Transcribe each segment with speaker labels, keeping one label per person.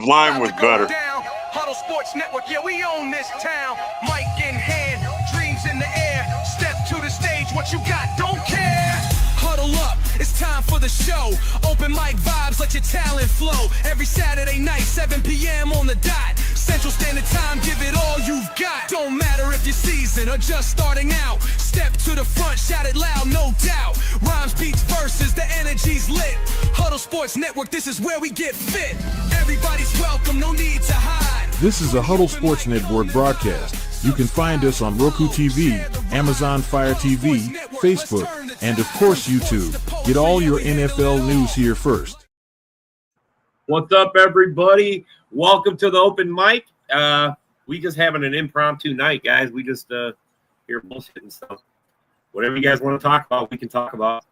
Speaker 1: Line was better.
Speaker 2: Huddle Sports Network, yeah, we own this town. Mic in hand, dreams in the air. Step to the stage, what you got, don't care. Huddle up, it's time for the show. Open mic vibes, let your talent flow. Every Saturday night, 7 p.m. on the dot. Central Standard Time, give it all you've got. Don't matter if you're seasoned or just starting out. Step to the front, shout it loud, no doubt. Rhymes, beats, verses, the energy's lit. Huddle Sports Network, this is where we get fit. Everybody's welcome, no need to hide.
Speaker 3: This is a Huddle Sports Network broadcast. You can find us on Roku TV, Amazon Fire TV, Facebook, and of course YouTube. Get all your NFL news here first.
Speaker 4: What's up, everybody? Welcome to the open mic. We just having an impromptu night, guys. We just hear bullshit and stuff. Whatever you guys want to talk about, we can talk about.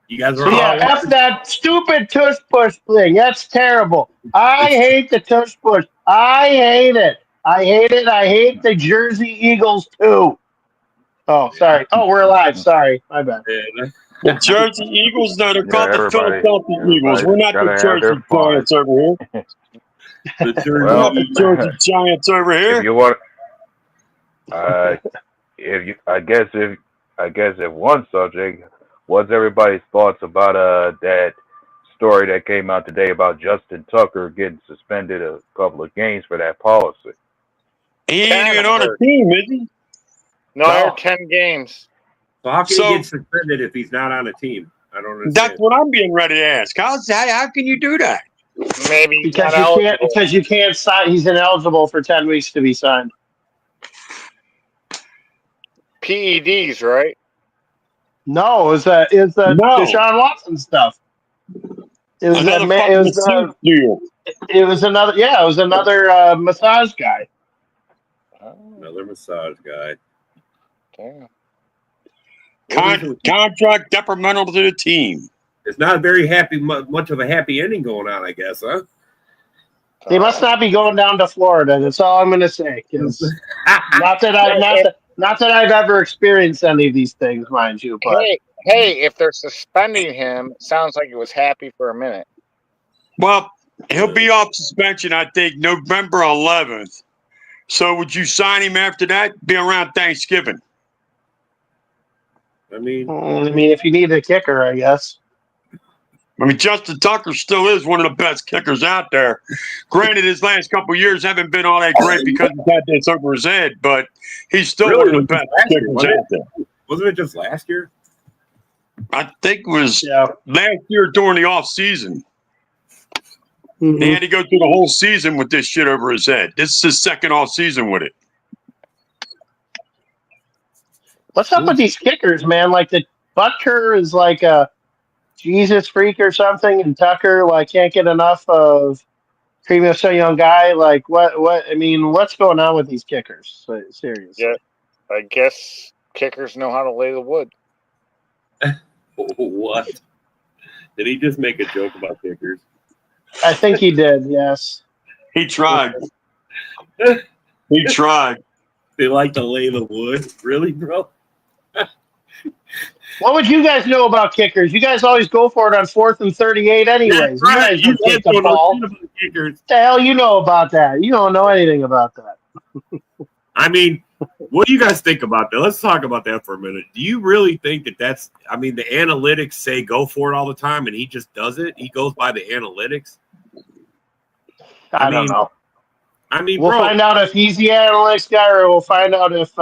Speaker 4: You guys are
Speaker 5: F that stupid tush push thing. That's terrible. I hate the tush push. I hate it. I hate it. I hate the Jersey Eagles too. Oh, sorry. Oh, we're live. Sorry. My bad.
Speaker 1: The Jersey Eagles, no, they're called the Philadelphia Eagles. We're not the Jersey Giants over here. The Jersey Giants over here.
Speaker 6: If you want, I guess if one subject, what's everybody's thoughts about that story that came out today about Justin Tucker getting suspended a couple of games for that policy?
Speaker 1: He ain't even on a team, is he?
Speaker 7: No, 10 games.
Speaker 4: So how can he get suspended if he's not on a team? I don't understand.
Speaker 1: That's what I'm being ready to ask. How can you do that?
Speaker 7: Maybe
Speaker 5: because you can't sign. He's ineligible for 10 weeks to be signed.
Speaker 7: PEDs, right?
Speaker 5: No, it was Deshaun Watson stuff. It was another massage guy.
Speaker 4: Another massage guy.
Speaker 7: Damn.
Speaker 1: Contract detrimental to the team.
Speaker 4: It's not a very much of a happy ending going on, I guess, huh?
Speaker 5: They must not be going down to Florida. That's all I'm going to say. Not that I've ever experienced any of these things, mind you. But
Speaker 7: hey, if they're suspending him, it sounds like it was happy for a minute.
Speaker 1: Well, he'll be off suspension, I think, November 11th. So would you sign him after that? Be around Thanksgiving.
Speaker 4: I mean,
Speaker 5: if you need a kicker, I guess.
Speaker 1: I mean, Justin Tucker still is one of the best kickers out there. Granted, his last couple of years haven't been all that great because he's had this over his head, but he's still one of the best kickers out there.
Speaker 4: Wasn't it just last year?
Speaker 1: I think it was last year during the off season. Mm-hmm. He had to go through the whole season with this shit over his head. This is his second off season with it.
Speaker 5: What's up with these kickers, man? Like the Butker is like a Jesus freak or something, and Tucker can't get enough of cream of so young guy. Like what? I mean, what's going on with these kickers? Seriously.
Speaker 7: Yeah, I guess kickers know how to lay the wood.
Speaker 4: What? Did he just make a joke about kickers?
Speaker 5: I think he did. Yes.
Speaker 1: He tried. He tried.
Speaker 4: They like to lay the wood, really, bro.
Speaker 5: What would you guys know about kickers? You guys always go for it on 4th and 38 anyways.
Speaker 4: That's right.
Speaker 5: You guys don't kick the ball. What the hell you know about that? You don't know anything about that.
Speaker 4: I mean, what do you guys think about that? Let's talk about that for a minute. Do you really think that's – I mean, the analytics say go for it all the time, and he just does it? He goes by the analytics?
Speaker 5: I don't know.
Speaker 4: I mean,
Speaker 5: we'll find out if he's the analytics guy, or we'll find out if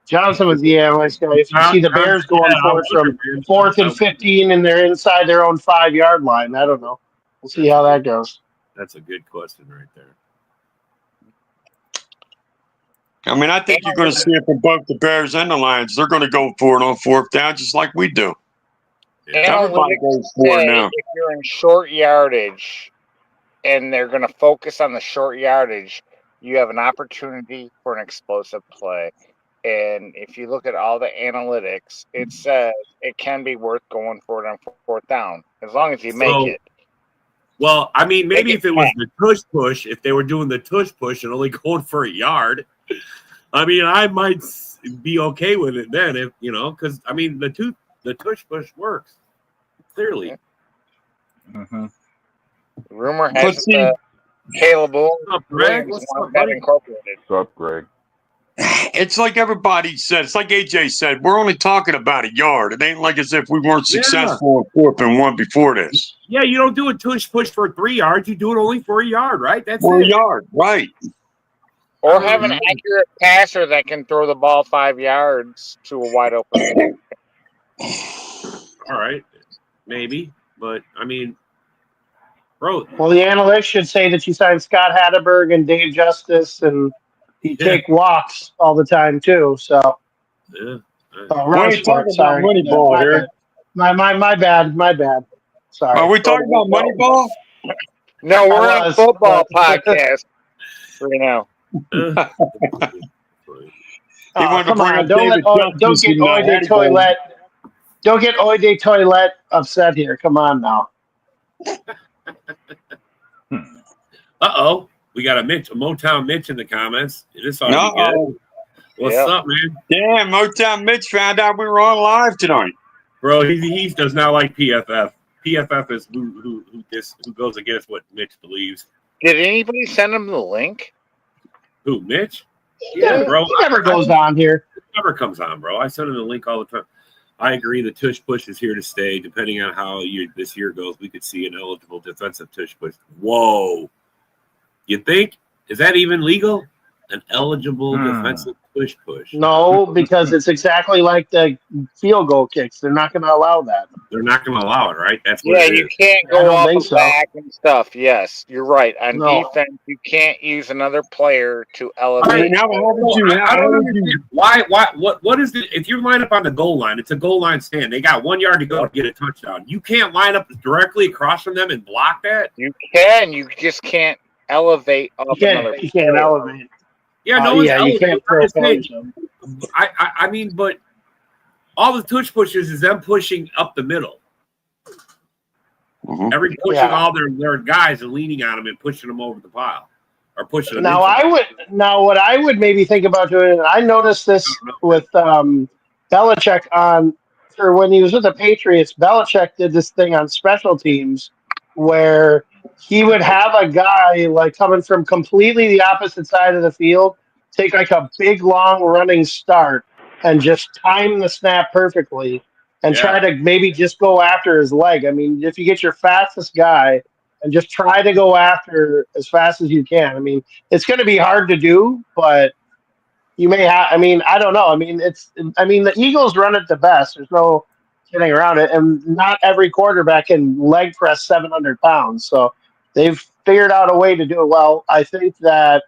Speaker 5: Johnson was the analytics guy. If you see the Bears going for it from 4th and 15 and they're inside their own 5-yard line, I don't know. We'll see how that goes.
Speaker 4: That's a good question right there.
Speaker 1: I mean, I think you're going to see it from both the Bears and the Lions. They're going to go for it on 4th down just like we do.
Speaker 7: Everybody goes for it now. If you're in short yardage and they're going to focus on the short yardage, you have an opportunity for an explosive play. And if you look at all the analytics, it says it can be worth going for it on 4th down as long as you make it.
Speaker 4: Well, I mean, maybe if it was the tush push, if they were doing the tush push and only going for a yard, I mean, I might be okay with it then, if because I mean the tush push works clearly.
Speaker 6: Mm-hmm.
Speaker 7: Rumor
Speaker 1: But
Speaker 7: has
Speaker 1: see,
Speaker 7: it Caleb Williams
Speaker 4: What's up, Greg? What's up, buddy?
Speaker 7: incorporated.
Speaker 6: What's up, Greg?
Speaker 1: it's like everybody said. It's like AJ said. We're only talking about a yard. It ain't like as if we weren't successful in 4th and 1 before this.
Speaker 4: Yeah, you don't do a tush push for 3 yards. You do it only for a yard, right? That's
Speaker 1: For a
Speaker 4: it.
Speaker 1: yard, right?
Speaker 7: Or have an accurate passer that can throw the ball 5 yards to a wide open.
Speaker 4: All right, maybe, but I mean, bro.
Speaker 5: Well, the analytics should say that you signed Scott Hatterberg and Dave Justice, and you take walks all the time too. So,
Speaker 4: Yeah.
Speaker 1: We ain't talking about Moneyball here.
Speaker 5: My bad. Sorry.
Speaker 1: Are we talking about Moneyball?
Speaker 7: No, we're on a football podcast right now.
Speaker 1: He wanted to
Speaker 5: Come
Speaker 1: bring
Speaker 5: on!
Speaker 1: up
Speaker 5: Don't
Speaker 1: David Justice
Speaker 5: get
Speaker 1: and,
Speaker 5: Oy de
Speaker 1: Hattie
Speaker 5: Toilet. Don't get Oy de Toilet upset here. Come on now.
Speaker 4: We got a Motown Mitch in the comments. This ought to be good. What's up, man?
Speaker 1: Damn, Motown Mitch found out we were on live tonight.
Speaker 4: Bro, he does not like PFF. PFF is who goes against what Mitch believes.
Speaker 7: Did anybody send him the link?
Speaker 4: Who, Mitch?
Speaker 5: Yeah,
Speaker 4: bro.
Speaker 5: He never goes on here.
Speaker 4: It never comes on, bro. I send him the link all the time. I agree. The tush push is here to stay. Depending on how this year goes, we could see an eligible defensive tush push. Whoa. You think? Is that even legal? An eligible defensive push?
Speaker 5: No, because it's exactly like the field goal kicks. They're not going to allow that.
Speaker 4: They're not going to allow it, right? That's what
Speaker 7: you can't go off the back and stuff. Yes, you're right. On defense, you can't use another player to elevate.
Speaker 4: I don't understand. Why? What is it? If you line up on the goal line, it's a goal line stand. They got 1 yard to go to get a touchdown. You can't line up directly across from them and block that.
Speaker 7: You can. You just can't elevate off another.
Speaker 5: You can't elevate.
Speaker 4: Yeah, no one's
Speaker 5: you can't
Speaker 4: I mean, but all the tush pushes is them pushing up the middle.
Speaker 1: Mm-hmm.
Speaker 4: Every pushing all their guys and leaning on them and pushing them over the pile or pushing them.
Speaker 5: What I would maybe think about doing. I noticed this with Belichick when he was with the Patriots. Belichick did this thing on special teams where he would have a guy like coming from completely the opposite side of the field, take like a big long running start and just time the snap perfectly and try to maybe just go after his leg. I mean, if you get your fastest guy and just try to go after as fast as you can. I mean, it's going to be hard to do, but you may have. I mean, I don't know. I mean, the Eagles run it the best. There's no getting around it, and not every quarterback can leg press 700 pounds. So they've figured out a way to do it well. I think that,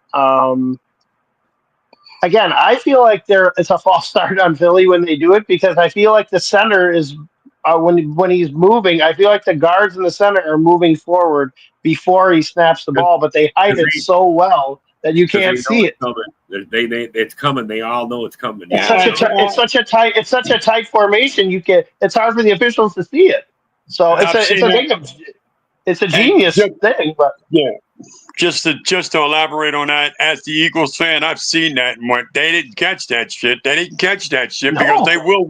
Speaker 5: again, I feel like it's a false start on Philly when they do it because I feel like the center is when he's moving. I feel like the guards in the center are moving forward before he snaps the ball, but they hide it so well that you can't see it.
Speaker 4: It's coming. They all know it's coming.
Speaker 5: It's such a tight formation. It's hard for the officials to see it. So it's a genius thing. But
Speaker 1: just to elaborate on that, as the Eagles fan, I've seen that and they didn't catch that shit. They didn't catch that shit because they will.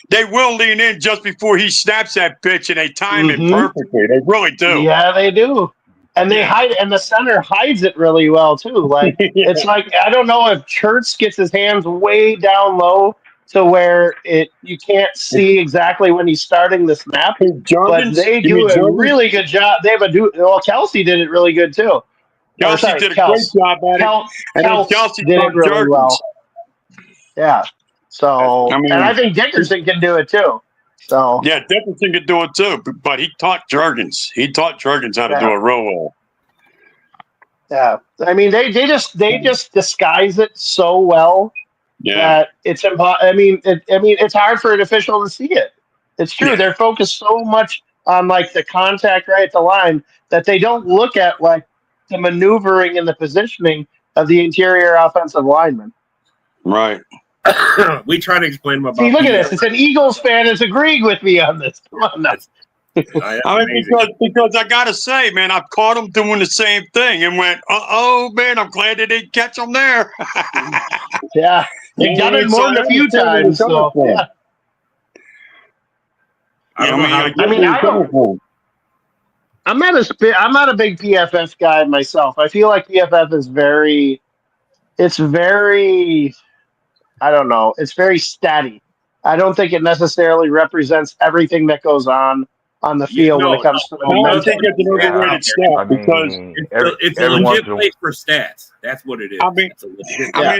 Speaker 1: They will lean in just before he snaps that pitch, and they time it perfectly. They really do.
Speaker 5: Yeah, they do. And they hide it, and the center hides it really well too. Like it's like I don't know if Church gets his hands way down low to where you can't see exactly when he's starting the snap. But they do a really good job. Kelsey did it really good too.
Speaker 1: Kelsey did a great job at it. Kelsey
Speaker 5: did it really well. Yeah. So and I think Dickerson can do it too. So
Speaker 1: yeah, Dickerson could do it too, but he taught Jurgens. He taught Jurgens how to do it real well.
Speaker 5: Yeah, I mean they just disguise it so well that it's it's hard for an official to see it. It's true. They're focused so much on like the contact right at the line that they don't look at like the maneuvering and the positioning of the interior offensive lineman.
Speaker 1: Right.
Speaker 4: We try to explain them about.
Speaker 5: See, look at this. It's an Eagles fan is agreeing with me on this. Come on now.
Speaker 1: Because I gotta say, man, I've caught them doing the same thing and went, "Oh man, I'm glad they didn't catch them there."
Speaker 5: Yeah, they've done it more than a few times. So, I'm not a big PFF guy myself. I feel like PFF is very, I don't know, it's very steady. I don't think it necessarily represents everything that goes on the field when it comes to
Speaker 1: I
Speaker 5: momentum.
Speaker 1: think it's an overrated stat because
Speaker 4: it's a legit place for stats. That's what it is.
Speaker 1: I mean,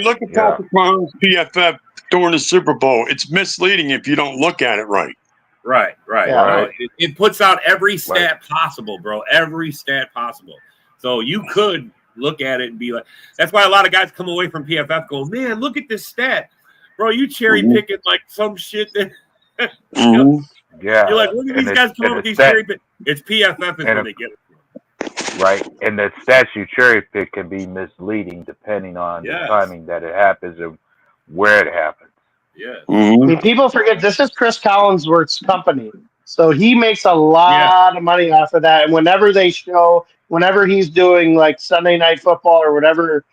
Speaker 1: look at Patrick Mahomes' PFF during the Super Bowl. It's misleading if you don't look at it right.
Speaker 4: Right.
Speaker 5: Yeah.
Speaker 4: It puts out every stat possible, bro. Every stat possible. So you could look at it and be like, that's why a lot of guys come away from PFF going, man, look at this stat. Bro, you cherry picking like some shit that
Speaker 6: Yeah.
Speaker 4: You're like, look at these guys coming up with these cherry pick. It's PFF is where they get it from.
Speaker 6: Right. And the stats you cherry pick can be misleading depending on the timing that it happens and where it happens.
Speaker 4: Yeah.
Speaker 5: I mean, people forget this is Chris Collinsworth's company. So he makes a lot of money off of that. And whenever he's doing like Sunday Night Football or whatever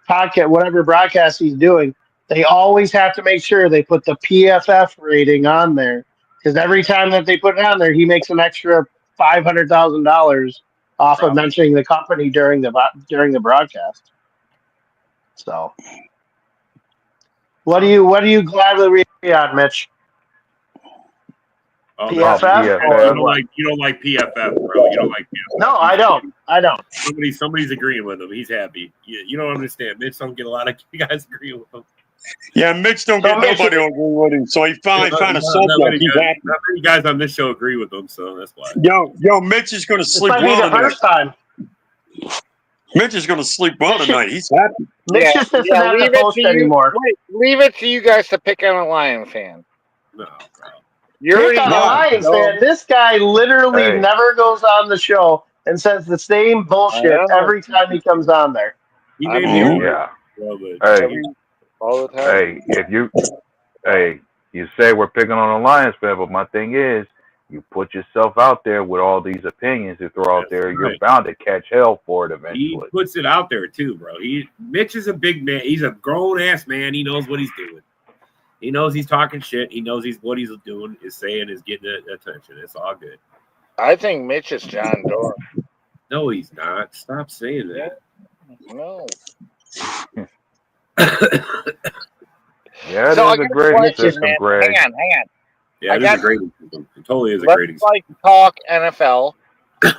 Speaker 5: podcast, whatever broadcast he's doing, they always have to make sure they put the PFF rating on there. Because every time that they put it on there, he makes an extra $500,000 off of mentioning the company during the broadcast. So, what do you gladly agree on, Mitch? PFF?
Speaker 4: You don't like PFF, bro. You don't like PFF.
Speaker 5: No, I don't.
Speaker 4: Somebody's agreeing with him. He's happy. You don't understand. Mitch don't get a lot of guys agreeing with him.
Speaker 1: Yeah, Mitch don't get nobody to agree with him, so he finally found a subject.
Speaker 4: Not many guys on this show agree with him, so that's why.
Speaker 1: Yo, Mitch is going to sleep well tonight.
Speaker 5: First time.
Speaker 1: Mitch is going to sleep well tonight. He's happy.
Speaker 5: Mitch just doesn't have to post anymore.
Speaker 7: Leave it to you guys to pick on a Lion fan.
Speaker 4: No, bro.
Speaker 5: You're a Lions fan. This guy literally never goes on the show and says the same bullshit every time he comes on there.
Speaker 4: He made me
Speaker 7: all the time.
Speaker 6: Hey, you say we're picking on a Lions fan, but my thing is, you put yourself out there with all these opinions you throw out there, you're bound to catch hell for it eventually.
Speaker 4: He puts it out there too, bro. Mitch is a big man. He's a grown ass man. He knows what he's doing. He knows he's talking shit. He knows what he's doing is saying is getting attention. It's all good.
Speaker 7: I think Mitch is John Doerr.
Speaker 4: No, he's not. Stop saying that.
Speaker 7: No.
Speaker 6: Yeah, so it is a grading system, Greg.
Speaker 7: Hang on.
Speaker 4: Yeah, it is a grading system. It totally is a grading system.
Speaker 7: Let's talk NFL.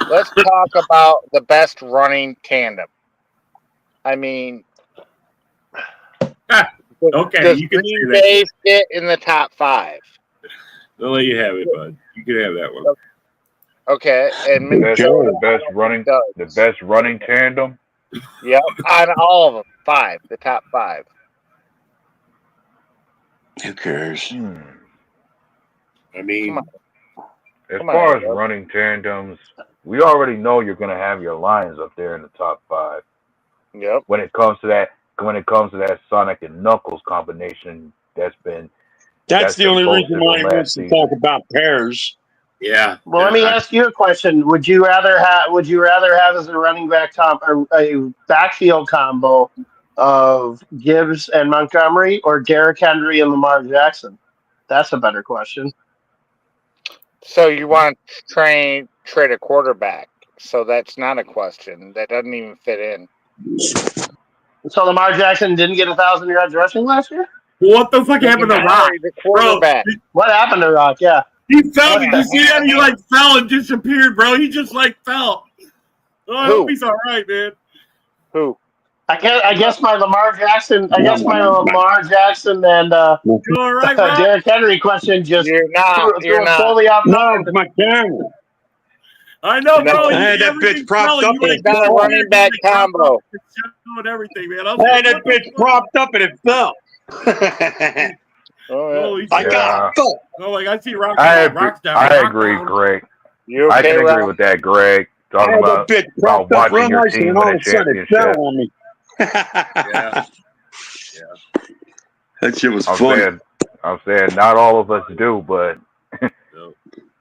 Speaker 7: Let's talk about the best running tandem. I mean,
Speaker 4: okay, you can say that.
Speaker 7: They fit in the top 5.
Speaker 4: I'll let you have it, bud. You can have that one.
Speaker 7: Okay, and
Speaker 6: the best running tandem.
Speaker 7: Yep, on all of them, 5, the top 5.
Speaker 1: Who cares?
Speaker 4: I mean,
Speaker 6: as far as running tandems, we already know you're going to have your Lions up there in the top 5.
Speaker 7: Yep.
Speaker 6: When it comes to that Sonic and Knuckles combination, that's
Speaker 1: the only reason why he wants to talk about pairs.
Speaker 4: Yeah.
Speaker 5: Well, let me ask you a question. Would you rather have as a running back a backfield combo of Gibbs and Montgomery or Derrick Henry and Lamar Jackson? That's a better question.
Speaker 7: So you want to trade a quarterback. So that's not a question. That doesn't even fit in.
Speaker 5: So Lamar Jackson didn't get 1,000 yards rushing last year?
Speaker 4: What the fuck happened to Rock?
Speaker 7: The quarterback.
Speaker 5: Bro, what happened to Rock? Yeah.
Speaker 4: He fell. Did you see that? He fell and disappeared, bro. He just fell. Oh, I hope he's all right, man.
Speaker 7: Who?
Speaker 5: I guess my Lamar Jackson. I guess my Lamar Jackson and Derrick Henry question just
Speaker 7: you're not
Speaker 5: fully off.
Speaker 1: No, my camera.
Speaker 4: I know, bro.
Speaker 1: I had that bitch propped up and it
Speaker 7: got a running back combo.
Speaker 4: And everything, man.
Speaker 1: I had that bitch propped up and it fell. I got it.
Speaker 4: Oh, I see Rock.
Speaker 6: I agree, Greg. I can agree with that, Greg. Talking about watching your team win a championship.
Speaker 1: Yeah. That shit was fun.
Speaker 6: I'm saying not all of us do, but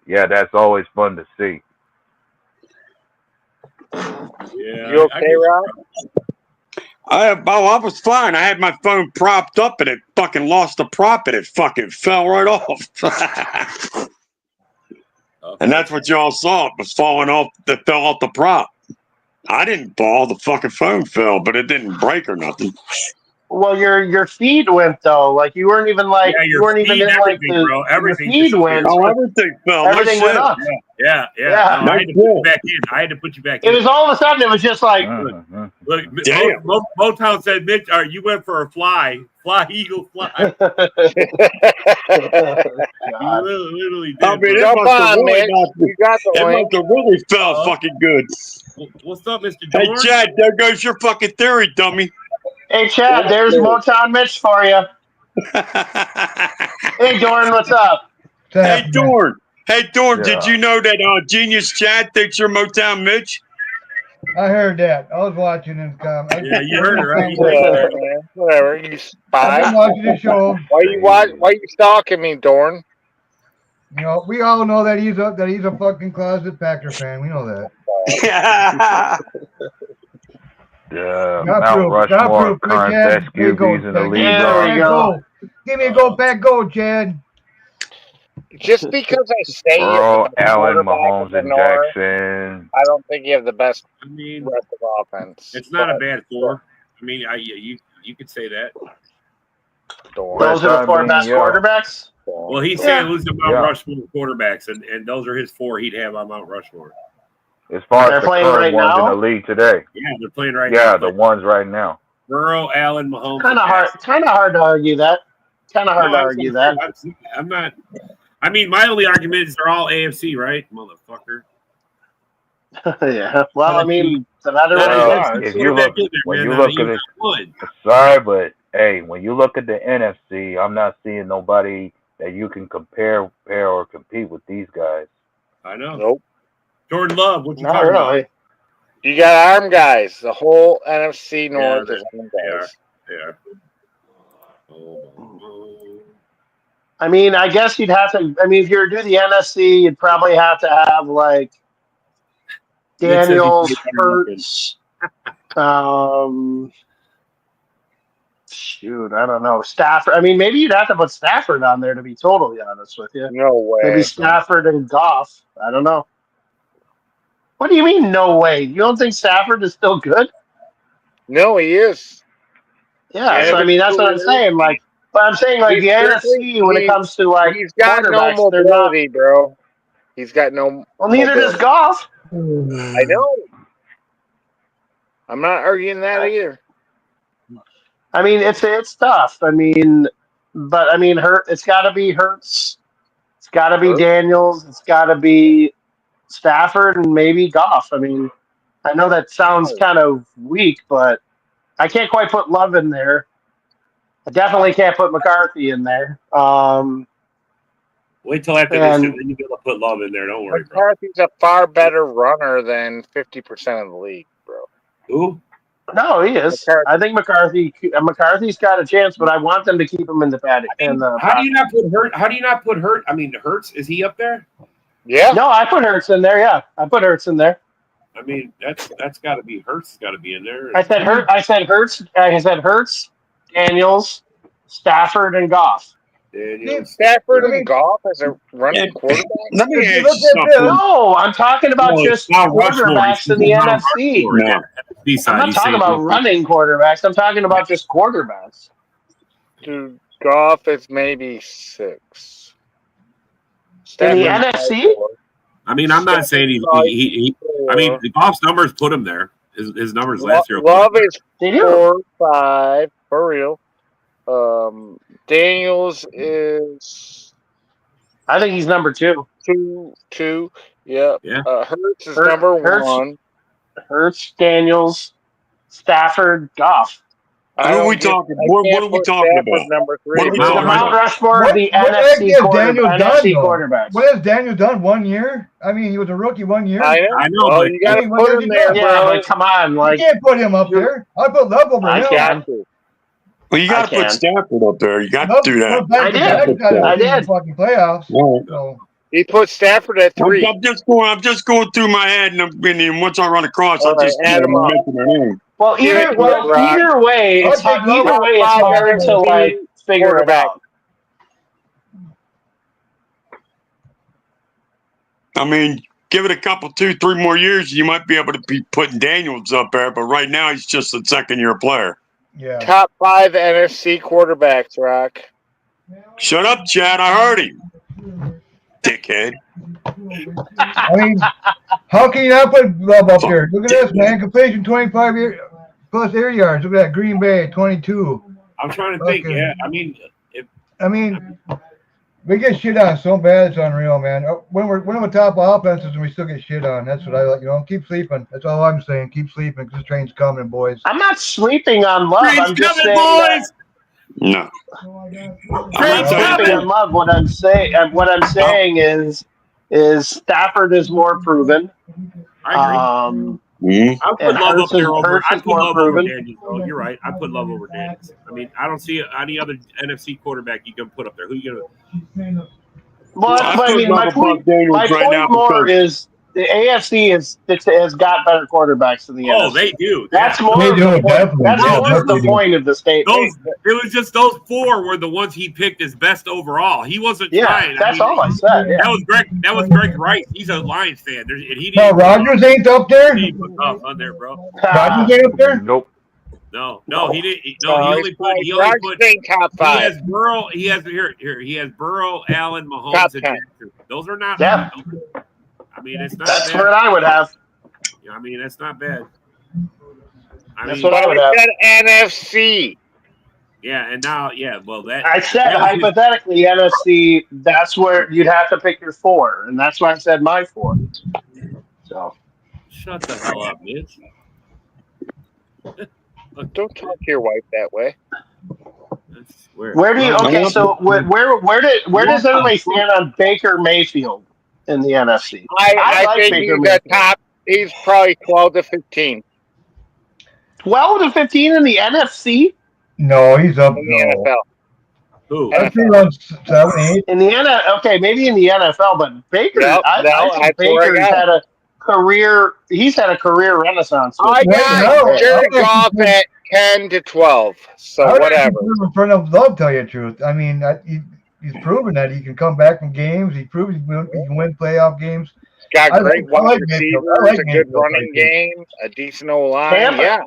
Speaker 6: yeah, that's always fun to see.
Speaker 7: Yeah. You okay, Rob?
Speaker 1: I was fine. I had my phone propped up and it fucking lost the prop and it fucking fell right off. And that's what y'all saw. It was falling off. That fell off the prop. I didn't fall. The fucking phone fell, but it didn't break or nothing.
Speaker 5: Well, your feed went though. Like you weren't even like you weren't even in like the
Speaker 4: bro. Everything
Speaker 5: your feed went.
Speaker 1: Oh, everything fell.
Speaker 5: Everything
Speaker 1: no
Speaker 5: went
Speaker 1: shit.
Speaker 5: up.
Speaker 4: Yeah.
Speaker 5: Yeah.
Speaker 4: No, I had to put you back in. I had to put you back in.
Speaker 5: It was all of a sudden. It was just like
Speaker 4: Look,
Speaker 1: Damn.
Speaker 4: Motown said, Mitch, you went for a fly, eagle, fly.
Speaker 5: God.
Speaker 4: You literally did.
Speaker 1: I mean,
Speaker 7: Jump
Speaker 1: it must have
Speaker 7: on,
Speaker 1: really
Speaker 7: man.
Speaker 1: not-
Speaker 7: You got the
Speaker 1: It
Speaker 7: link.
Speaker 1: must have really felt fucking good.
Speaker 4: What's up, Mr.
Speaker 1: Hey,
Speaker 4: George?
Speaker 1: Chad, there goes your fucking theory, dummy.
Speaker 5: Hey, Chad, there's Motown Mitch for you. Hey, Dorn, what's up?
Speaker 1: Hey, Dorn. Hey, Dorn,
Speaker 6: Yeah.
Speaker 1: did you know that Genius Chad thinks you're Motown Mitch?
Speaker 8: I heard that. I was watching his
Speaker 4: Yeah, you heard it, right?
Speaker 7: Whatever, man. Whatever. You
Speaker 8: I've
Speaker 7: spy.
Speaker 8: been watching the show.
Speaker 7: Why you stalking me, Dorn?
Speaker 8: You know, we all know that he's a fucking closet Packer fan. We know that.
Speaker 6: Yeah,
Speaker 8: Got
Speaker 6: Mount
Speaker 8: proof. Got
Speaker 6: Rushmore,
Speaker 8: proof.
Speaker 6: current
Speaker 8: Chad.
Speaker 6: best
Speaker 8: There you go.
Speaker 6: QBs in the
Speaker 8: Chad.
Speaker 6: league.
Speaker 5: There we go.
Speaker 8: Give me a go back go, Chad.
Speaker 7: Just because I say you
Speaker 6: Burrow,
Speaker 7: have the
Speaker 6: Allen,
Speaker 7: quarterback
Speaker 6: Mahomes,
Speaker 7: of the
Speaker 6: and
Speaker 7: North,
Speaker 6: Jackson.
Speaker 7: I don't think you have the best
Speaker 4: I mean,
Speaker 7: rest of offense.
Speaker 4: it's not a bad four. I mean, you could say that.
Speaker 7: Dorn.
Speaker 5: Those are the four best
Speaker 6: Yeah.
Speaker 5: quarterbacks.
Speaker 4: Well, he's saying who's the Mount
Speaker 6: Yeah.
Speaker 4: Rushmore quarterbacks, and those are his four he'd have on Mount Rushmore.
Speaker 6: As far
Speaker 5: They're
Speaker 6: as the
Speaker 5: playing
Speaker 6: current
Speaker 5: right
Speaker 6: ones
Speaker 5: now?
Speaker 6: in the league today.
Speaker 4: Yeah, they're playing right now.
Speaker 6: Yeah, the ones right now.
Speaker 4: Burrow, Allen, Mahomes.
Speaker 5: Kind of hard to argue that. Kind of hard to argue that.
Speaker 4: I'm not. I mean, my only argument is they're all AFC, right, motherfucker?
Speaker 5: Yeah. Well, I mean, the better
Speaker 6: Well,
Speaker 5: way it
Speaker 6: if
Speaker 5: is.
Speaker 6: you look, when you look at it, sorry, but hey, when you look at the NFC, I'm not seeing nobody that you can compare or compete with these guys.
Speaker 4: I know.
Speaker 7: Nope.
Speaker 4: Jordan Love, what you
Speaker 5: Not
Speaker 4: talking
Speaker 5: really.
Speaker 4: about?
Speaker 7: You got arm guys. The whole NFC North is arm guys.
Speaker 4: Yeah. Oh.
Speaker 5: I mean, I guess you'd have to. I mean, if you were to do the NFC, you'd probably have to have like Daniels, Hurts. Shoot, I don't know. Stafford. I mean, maybe you'd have to put Stafford on there to be totally honest with you.
Speaker 7: No way.
Speaker 5: Maybe Stafford and Goff. I don't know. What do you mean, no way? You don't think Stafford is still good?
Speaker 7: No, he is.
Speaker 5: Yeah, so I mean, that's what I'm saying. Like, but I'm saying like the NFC when it comes to like
Speaker 7: he's got no
Speaker 5: quarterbacks, they're not.
Speaker 7: mobility, bro. He's got no.
Speaker 5: Well, neither does Goff.
Speaker 7: I know. I'm not arguing that either.
Speaker 5: I mean, it's tough. I mean, but I mean, it's got to be Hurts. It's got to be Daniels. It's got to be Stafford and maybe Goff. I mean, I know that sounds kind of weak, but I can't quite put Love in there. I definitely can't put McCarthy in there.
Speaker 4: Wait till after this, and then you'll be able to put Love in there. Don't worry, bro.
Speaker 7: McCarthy's a far better runner than 50% of the league, bro.
Speaker 4: Who?
Speaker 5: No, he is. I think McCarthy's got a chance, but I want them to keep him in the pad.
Speaker 4: How do you not put Hurt? How do you not put Hurt? I mean, Hurts, is he up there?
Speaker 7: Yeah.
Speaker 5: No, I put Hurts in there. Yeah, I put Hurts in there.
Speaker 4: I mean, that's got to be Hurts. Got to be in there.
Speaker 5: I said Hurts. I said Hurts, Daniels, Stafford, and Goff.
Speaker 7: Stafford and Goff as a running quarterback.
Speaker 1: Let me ask you something.
Speaker 5: No, I'm talking about just quarterbacks in the NFC.
Speaker 1: No.
Speaker 5: I'm not talking about running quarterbacks. I'm talking about just quarterbacks.
Speaker 7: Dude, Goff is maybe 6.
Speaker 5: In the NFC?
Speaker 4: I mean, I'm not saying he I mean, the Goff's numbers put him there. His numbers last year.
Speaker 7: Love is 4-5 for real. Daniels is.
Speaker 5: I think he's number 2.
Speaker 7: 2. Yeah. Hurts is
Speaker 5: Hurts,
Speaker 7: number 1.
Speaker 5: Hurts, Daniels, Stafford, Goff.
Speaker 1: Who are we talking? What are we talking about?
Speaker 7: Number 3.
Speaker 5: The Mount Rushmore of the NFC quarterbacks.
Speaker 8: What has Daniel done? 1 year? I mean, he was a rookie 1 year.
Speaker 7: I know. Well, you got to put him there,
Speaker 5: yeah,
Speaker 7: bro.
Speaker 5: but come on, like
Speaker 8: you can't put him up there. I put Love over him.
Speaker 5: Can.
Speaker 1: Well, you got to put Stafford up there. You got to do that.
Speaker 5: I did.
Speaker 8: Fucking playoffs.
Speaker 1: Yeah.
Speaker 8: So.
Speaker 7: He put Stafford at 3.
Speaker 1: I'm just going through my head, and once I run across, I'll just
Speaker 7: add him up.
Speaker 1: making their name.
Speaker 5: Well, either way, it's hard to like figure it out.
Speaker 1: I mean, give it a couple, 2-3 more years, you might be able to be putting Daniels up there. But right now, he's just a second-year player.
Speaker 8: Yeah.
Speaker 7: Top 5 NFC quarterbacks, Rock.
Speaker 1: Shut up, Chad. I heard him. Dickhead.
Speaker 8: I mean, how can you not put Love up there? Look at this, man. Completion 25 plus air yards. Look at that. Green Bay 22.
Speaker 4: I'm trying to think.
Speaker 8: Okay.
Speaker 4: Yeah,
Speaker 8: I mean, we get shit on so bad, it's unreal, man. When we're one of the top offenses and we still get shit on, that's what I like. Keep sleeping. That's all I'm saying. Keep sleeping because this train's coming, boys.
Speaker 5: I'm not sleeping on Love. I'm just saying
Speaker 4: boys.
Speaker 1: No.
Speaker 5: I'm not sleeping on Love. What I'm saying is Stafford is more proven.
Speaker 4: I agree. I put Love up there over. I put Love over Daniels. Oh, you're right. I put Love over Daniels. I mean, I don't see any other NFC quarterback you can put up there. Who you gonna?
Speaker 5: Well, I mean, my point more is the AFC has got better quarterbacks than the NFC.
Speaker 4: Oh, they do.
Speaker 5: That's more of the point. That's more of the point of the statement.
Speaker 4: It was just those 4 were the ones he picked as best overall. He wasn't trying.
Speaker 5: That's all I said. Yeah.
Speaker 4: That was Greg Rice. He's a Lions fan. And he
Speaker 8: didn't. Rodgers ain't up there.
Speaker 4: He put tough on there, bro.
Speaker 8: Rodgers ain't up there.
Speaker 6: Nope.
Speaker 4: No, he didn't. No, he only put
Speaker 7: top 5.
Speaker 4: He has Burrow. He has He has Burrow, Allen, Mahomes, and Jackson. Those are not.
Speaker 5: Yeah.
Speaker 4: I mean, it's not.
Speaker 5: That's
Speaker 4: bad.
Speaker 5: what I would have.
Speaker 4: I mean, that's not bad.
Speaker 5: That's what I would have.
Speaker 7: NFC.
Speaker 4: Yeah, and now, well, that
Speaker 5: I said hypothetically NFC. That's where you'd have to pick your 4, and that's why I said my 4. So
Speaker 4: shut the hell up, Mitch.
Speaker 7: Don't talk to your wife that way.
Speaker 5: Where do you? Okay, so where does everybody stand on Baker Mayfield in the NFC?
Speaker 7: I like think Baker he's top. He's probably 12 to 15.
Speaker 5: 12 to 15 in the NFC?
Speaker 8: No, he's up
Speaker 7: in the NFL.
Speaker 4: Who?
Speaker 8: I think on 7, 8.
Speaker 5: In the NFL, okay, maybe in the NFL, but Baker. I think Baker's had a career. He's had a career renaissance.
Speaker 7: I got Jared Goff at 10 to 12. So whatever.
Speaker 8: In front of Love, tell you the truth. I mean, he's proven that he can come back from games. He proved he can win playoff games.
Speaker 7: Got great wide receivers, a good running game, a decent O-line. Yeah.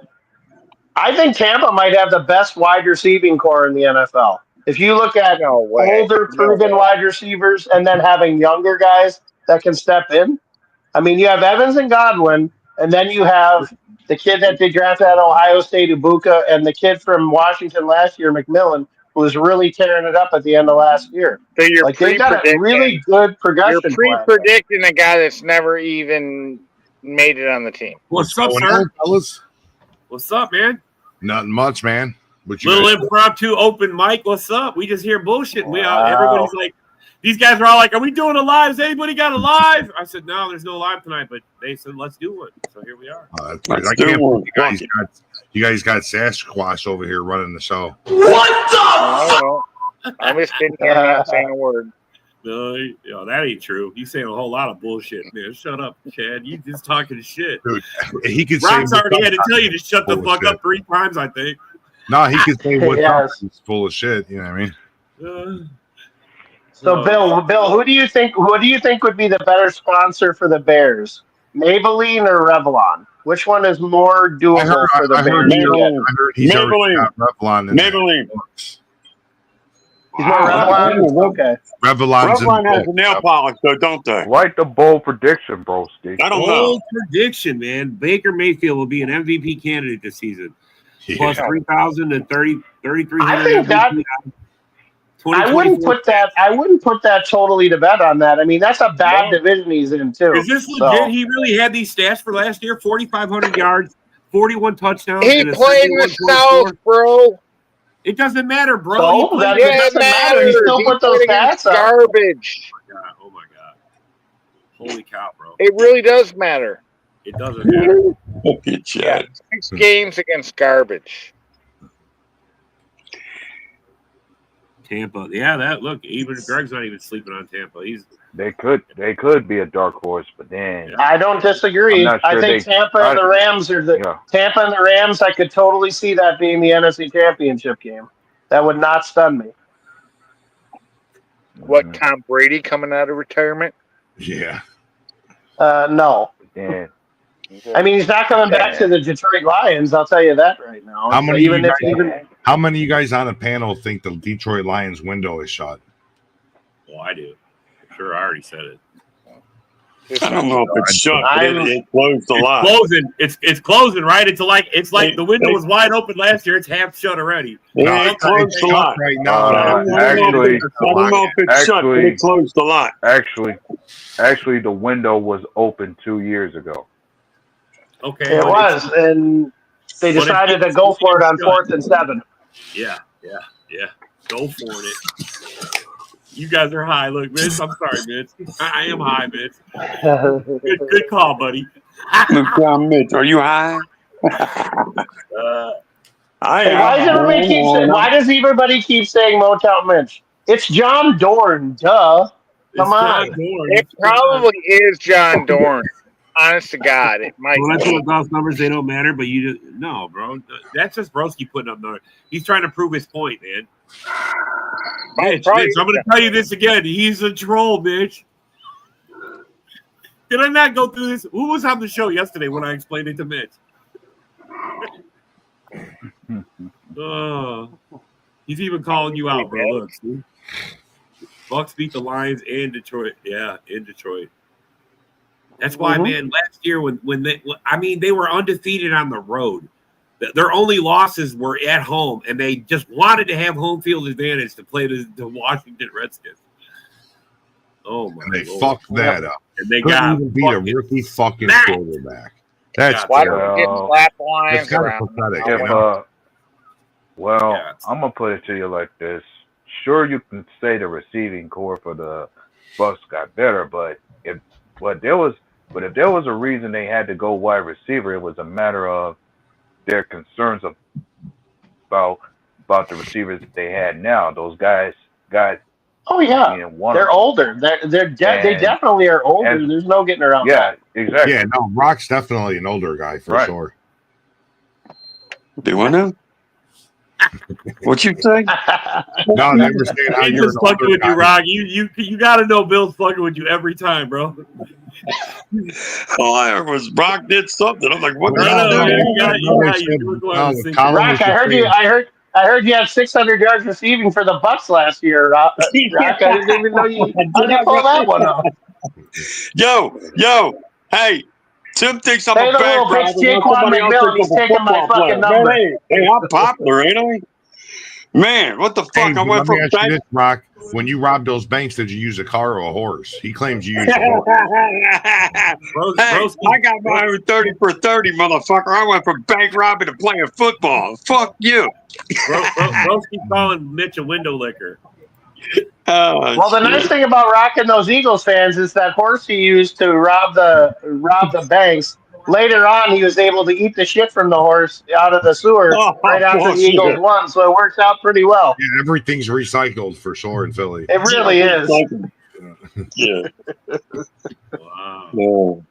Speaker 5: I think Tampa might have the best wide receiving core in the NFL. If you look at older, proven wide receivers and then having younger guys that can step in. I mean, you have Evans and Godwin, and then you have the kid that they drafted at Ohio State, Ibuka, and the kid from Washington last year, McMillan, who was really tearing it up at the end of last year.
Speaker 7: So you're
Speaker 5: they got a really good progression.
Speaker 7: You're pre-predicting a guy that's never even made it on the team.
Speaker 4: What's up, sir?
Speaker 9: Fellas?
Speaker 4: What's up, man?
Speaker 9: Nothing much, man.
Speaker 4: Little impromptu open mic. What's up? We just hear bullshit. Everybody's like, these guys are all like, "Are we doing a live? Has anybody got a live?" I said, "No, there's no live tonight." But they said, "Let's do one." So here we are.
Speaker 9: That's right. I can't believe you guys got Sasquatch over here running the show.
Speaker 7: What the? I'm just sitting here not saying a word.
Speaker 4: No, that ain't true. You saying a whole lot of bullshit, man. Shut up, Chad. You just talking shit.
Speaker 9: Dude, he could
Speaker 4: Rock's
Speaker 9: say
Speaker 4: already had to tell you to shut the fuck up 3 times, I think.
Speaker 9: No, he could say what's full of shit. You know what I mean?
Speaker 5: So, Bill, who do you think would be the better sponsor for the Bears, Maybelline or Revlon? Which one is more doable for the Bears?
Speaker 9: I heard he's already got Revlon.
Speaker 1: Maybelline.
Speaker 5: He's more Revlon? Okay.
Speaker 1: Revlon has a nail polish, though, don't they?
Speaker 6: Write the bold prediction, bro, Steve.
Speaker 1: I don't know.
Speaker 4: Bold prediction, man. Baker Mayfield will be an MVP candidate this season.
Speaker 9: Yeah.
Speaker 4: Plus 3,000 and 3,300.
Speaker 5: I think that. I wouldn't put that totally to bet on that. I mean, that's a bad division he's in too.
Speaker 4: Is this legit? So. He really had these stats for last year: 4,500 yards, 41 touchdowns.
Speaker 7: He played in the South, bro.
Speaker 4: It doesn't matter, bro.
Speaker 5: So, it doesn't matter. He still put those stats up.
Speaker 7: Garbage.
Speaker 4: Oh my god! Holy cow, bro!
Speaker 7: It really does matter.
Speaker 4: It doesn't matter.
Speaker 7: Yeah, 6 games against garbage.
Speaker 4: Tampa, even Greg's not even sleeping on Tampa.
Speaker 6: They could be a dark horse, but then
Speaker 5: I don't disagree.
Speaker 6: Sure
Speaker 5: I think Tampa and the Rams are Tampa and the Rams. I could totally see that being the NFC Championship game. That would not stun me.
Speaker 7: What, Tom Brady coming out of retirement?
Speaker 9: Yeah.
Speaker 5: No.
Speaker 6: And
Speaker 5: I mean, he's not coming back to the Detroit Lions. I'll tell you that right now.
Speaker 9: How many,
Speaker 5: even
Speaker 9: how many of you guys on the panel think the Detroit Lions window is shut?
Speaker 4: Well, I do. I'm sure I already said it.
Speaker 1: I don't know if it's shut, but it closed a lot.
Speaker 4: It's closing, right? It's like the window was wide open last year. It's half shut already.
Speaker 1: It closed a lot
Speaker 9: right now.
Speaker 6: Actually,
Speaker 1: I don't know if it's shut, but it closed a lot.
Speaker 6: Actually, the window was open 2 years ago.
Speaker 4: Okay,
Speaker 5: it was, and they decided to go for it on 4th and 7.
Speaker 4: Yeah. Go for it. You guys are high. Look, Mitch, I'm sorry, Mitch. I am high, Mitch. Good call, buddy.
Speaker 1: Mitch, are you high?
Speaker 5: Why does everybody keep saying Motown Mitch? It's John Dorn, duh. Come on.
Speaker 7: It probably is John Dorn. Honest to God, it might.
Speaker 4: When I pull up golf numbers, they don't matter, but you just, no, bro. That's just Broski putting up numbers. He's trying to prove his point, man. Mitch, I'm going to tell you this again. He's a troll, Mitch. Did I not go through this? Who was on the show yesterday when I explained it to Mitch? He's even calling you out, bro. Look, see? Bucks beat the Lions in Detroit. Yeah, in Detroit. That's why, man, last year when they were undefeated on the road. Their only losses were at home, and they just wanted to have home field advantage to play the Washington Redskins. Oh my!
Speaker 9: And they fucked that up.
Speaker 4: And they
Speaker 9: couldn't
Speaker 4: got
Speaker 9: even beat a rookie fucking quarterback. That's
Speaker 7: why we're getting slap lines around.
Speaker 6: Pathetic, I'm gonna put it to you like this. Sure, you can say the receiving core for the Bucks got better, but if there was a reason they had to go wide receiver, it was a matter of their concerns about the receivers that they had now. Those guys.
Speaker 5: Oh yeah, they're older. They definitely are older. There's no getting around that.
Speaker 6: Exactly.
Speaker 9: Yeah, no, Rock's definitely an older guy for sure.
Speaker 1: Do I know? What you say?
Speaker 9: No, I never saying how
Speaker 4: He's
Speaker 9: you're
Speaker 4: just fucking with you, Rock. You got to know Bill's fucking with you every time, bro.
Speaker 1: All I heard was Rock did something. I'm like, what did
Speaker 5: I do? Rock, I heard you had 600 yards receiving for the Bucks last year. Rock, I didn't even know you. How'd you pull that one off?
Speaker 1: Yo, hey. Tim thinks I'm a bad guy.
Speaker 5: He's taking my fucking number.
Speaker 1: Hey, I'm popular, ain't I? Man, what the fuck?
Speaker 9: Hey,
Speaker 1: I went from
Speaker 9: this, Rock. When you robbed those banks, did you use a car or a horse? He claims you used a horse.
Speaker 1: I got my own 30 for 30, motherfucker. I went from bank robbing to playing football. Fuck you.
Speaker 4: Broski calling Mitch a window licker.
Speaker 5: Well, the nice thing about rocking those Eagles fans is that horse he used to rob the banks. Later on, he was able to eat the shit from the horse out of the sewer right after the Eagles won, so it works out pretty well.
Speaker 9: Yeah, everything's recycled for sure in Philly.
Speaker 5: It really is.
Speaker 1: Yeah.
Speaker 4: Wow.
Speaker 1: No.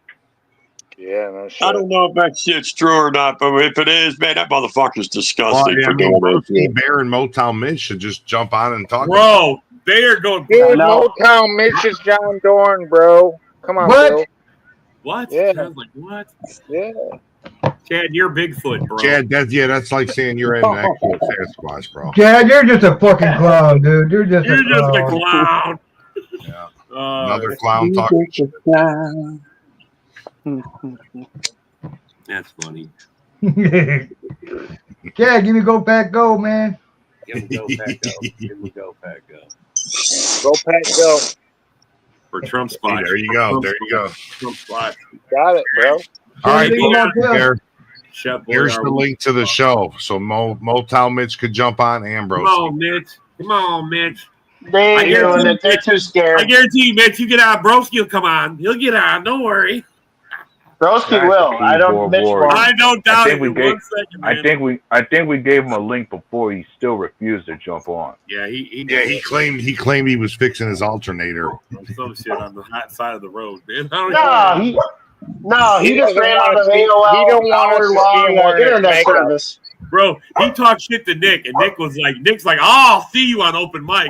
Speaker 7: Yeah, no shit.
Speaker 1: I don't know if that shit's true or not, but if it is, man, that motherfucker's disgusting.
Speaker 9: Bear and Motown Mitch should just jump on and talk.
Speaker 4: Bro, they are going.
Speaker 7: Dude, Motown Mitch is John Dorn, bro. Come on, Bill.
Speaker 4: What?
Speaker 7: Yeah.
Speaker 4: Like, what?
Speaker 7: Yeah.
Speaker 4: Chad, you're Bigfoot, bro.
Speaker 9: Chad, that's like saying you're in an actual Sasquatch, bro.
Speaker 8: Chad, you're just a fucking clown, dude. You're just a
Speaker 4: clown.
Speaker 9: Yeah. Another clown talking shit.
Speaker 4: That's funny.
Speaker 8: Chad, give me go pack go, man.
Speaker 4: Give me go pack go. Give me go pack go.
Speaker 7: Go pack go.
Speaker 4: For Trump spot.
Speaker 9: Hey, there you go.
Speaker 4: Trump spot.
Speaker 7: Got it, bro.
Speaker 9: All right,
Speaker 4: Chef,
Speaker 9: here's the link to the show. So Motown Mitch could jump on Ambrose.
Speaker 4: Come on, Mitch.
Speaker 5: They ain't doing it. They're too scared.
Speaker 4: I guarantee you, Mitch, you get out. Broski will come on. He'll get on. Don't worry.
Speaker 5: Broski will. I don't
Speaker 4: doubt it.
Speaker 6: I think we gave him a link before. He still refused to jump on.
Speaker 4: Yeah,
Speaker 9: he claimed he was fixing his alternator.
Speaker 4: Some shit on the hot side of the road, man.
Speaker 5: He just ran out of AOL. He don't want internet service.
Speaker 4: Bro, he talked shit to Nick, and Nick's like, oh, I'll see you on open mic,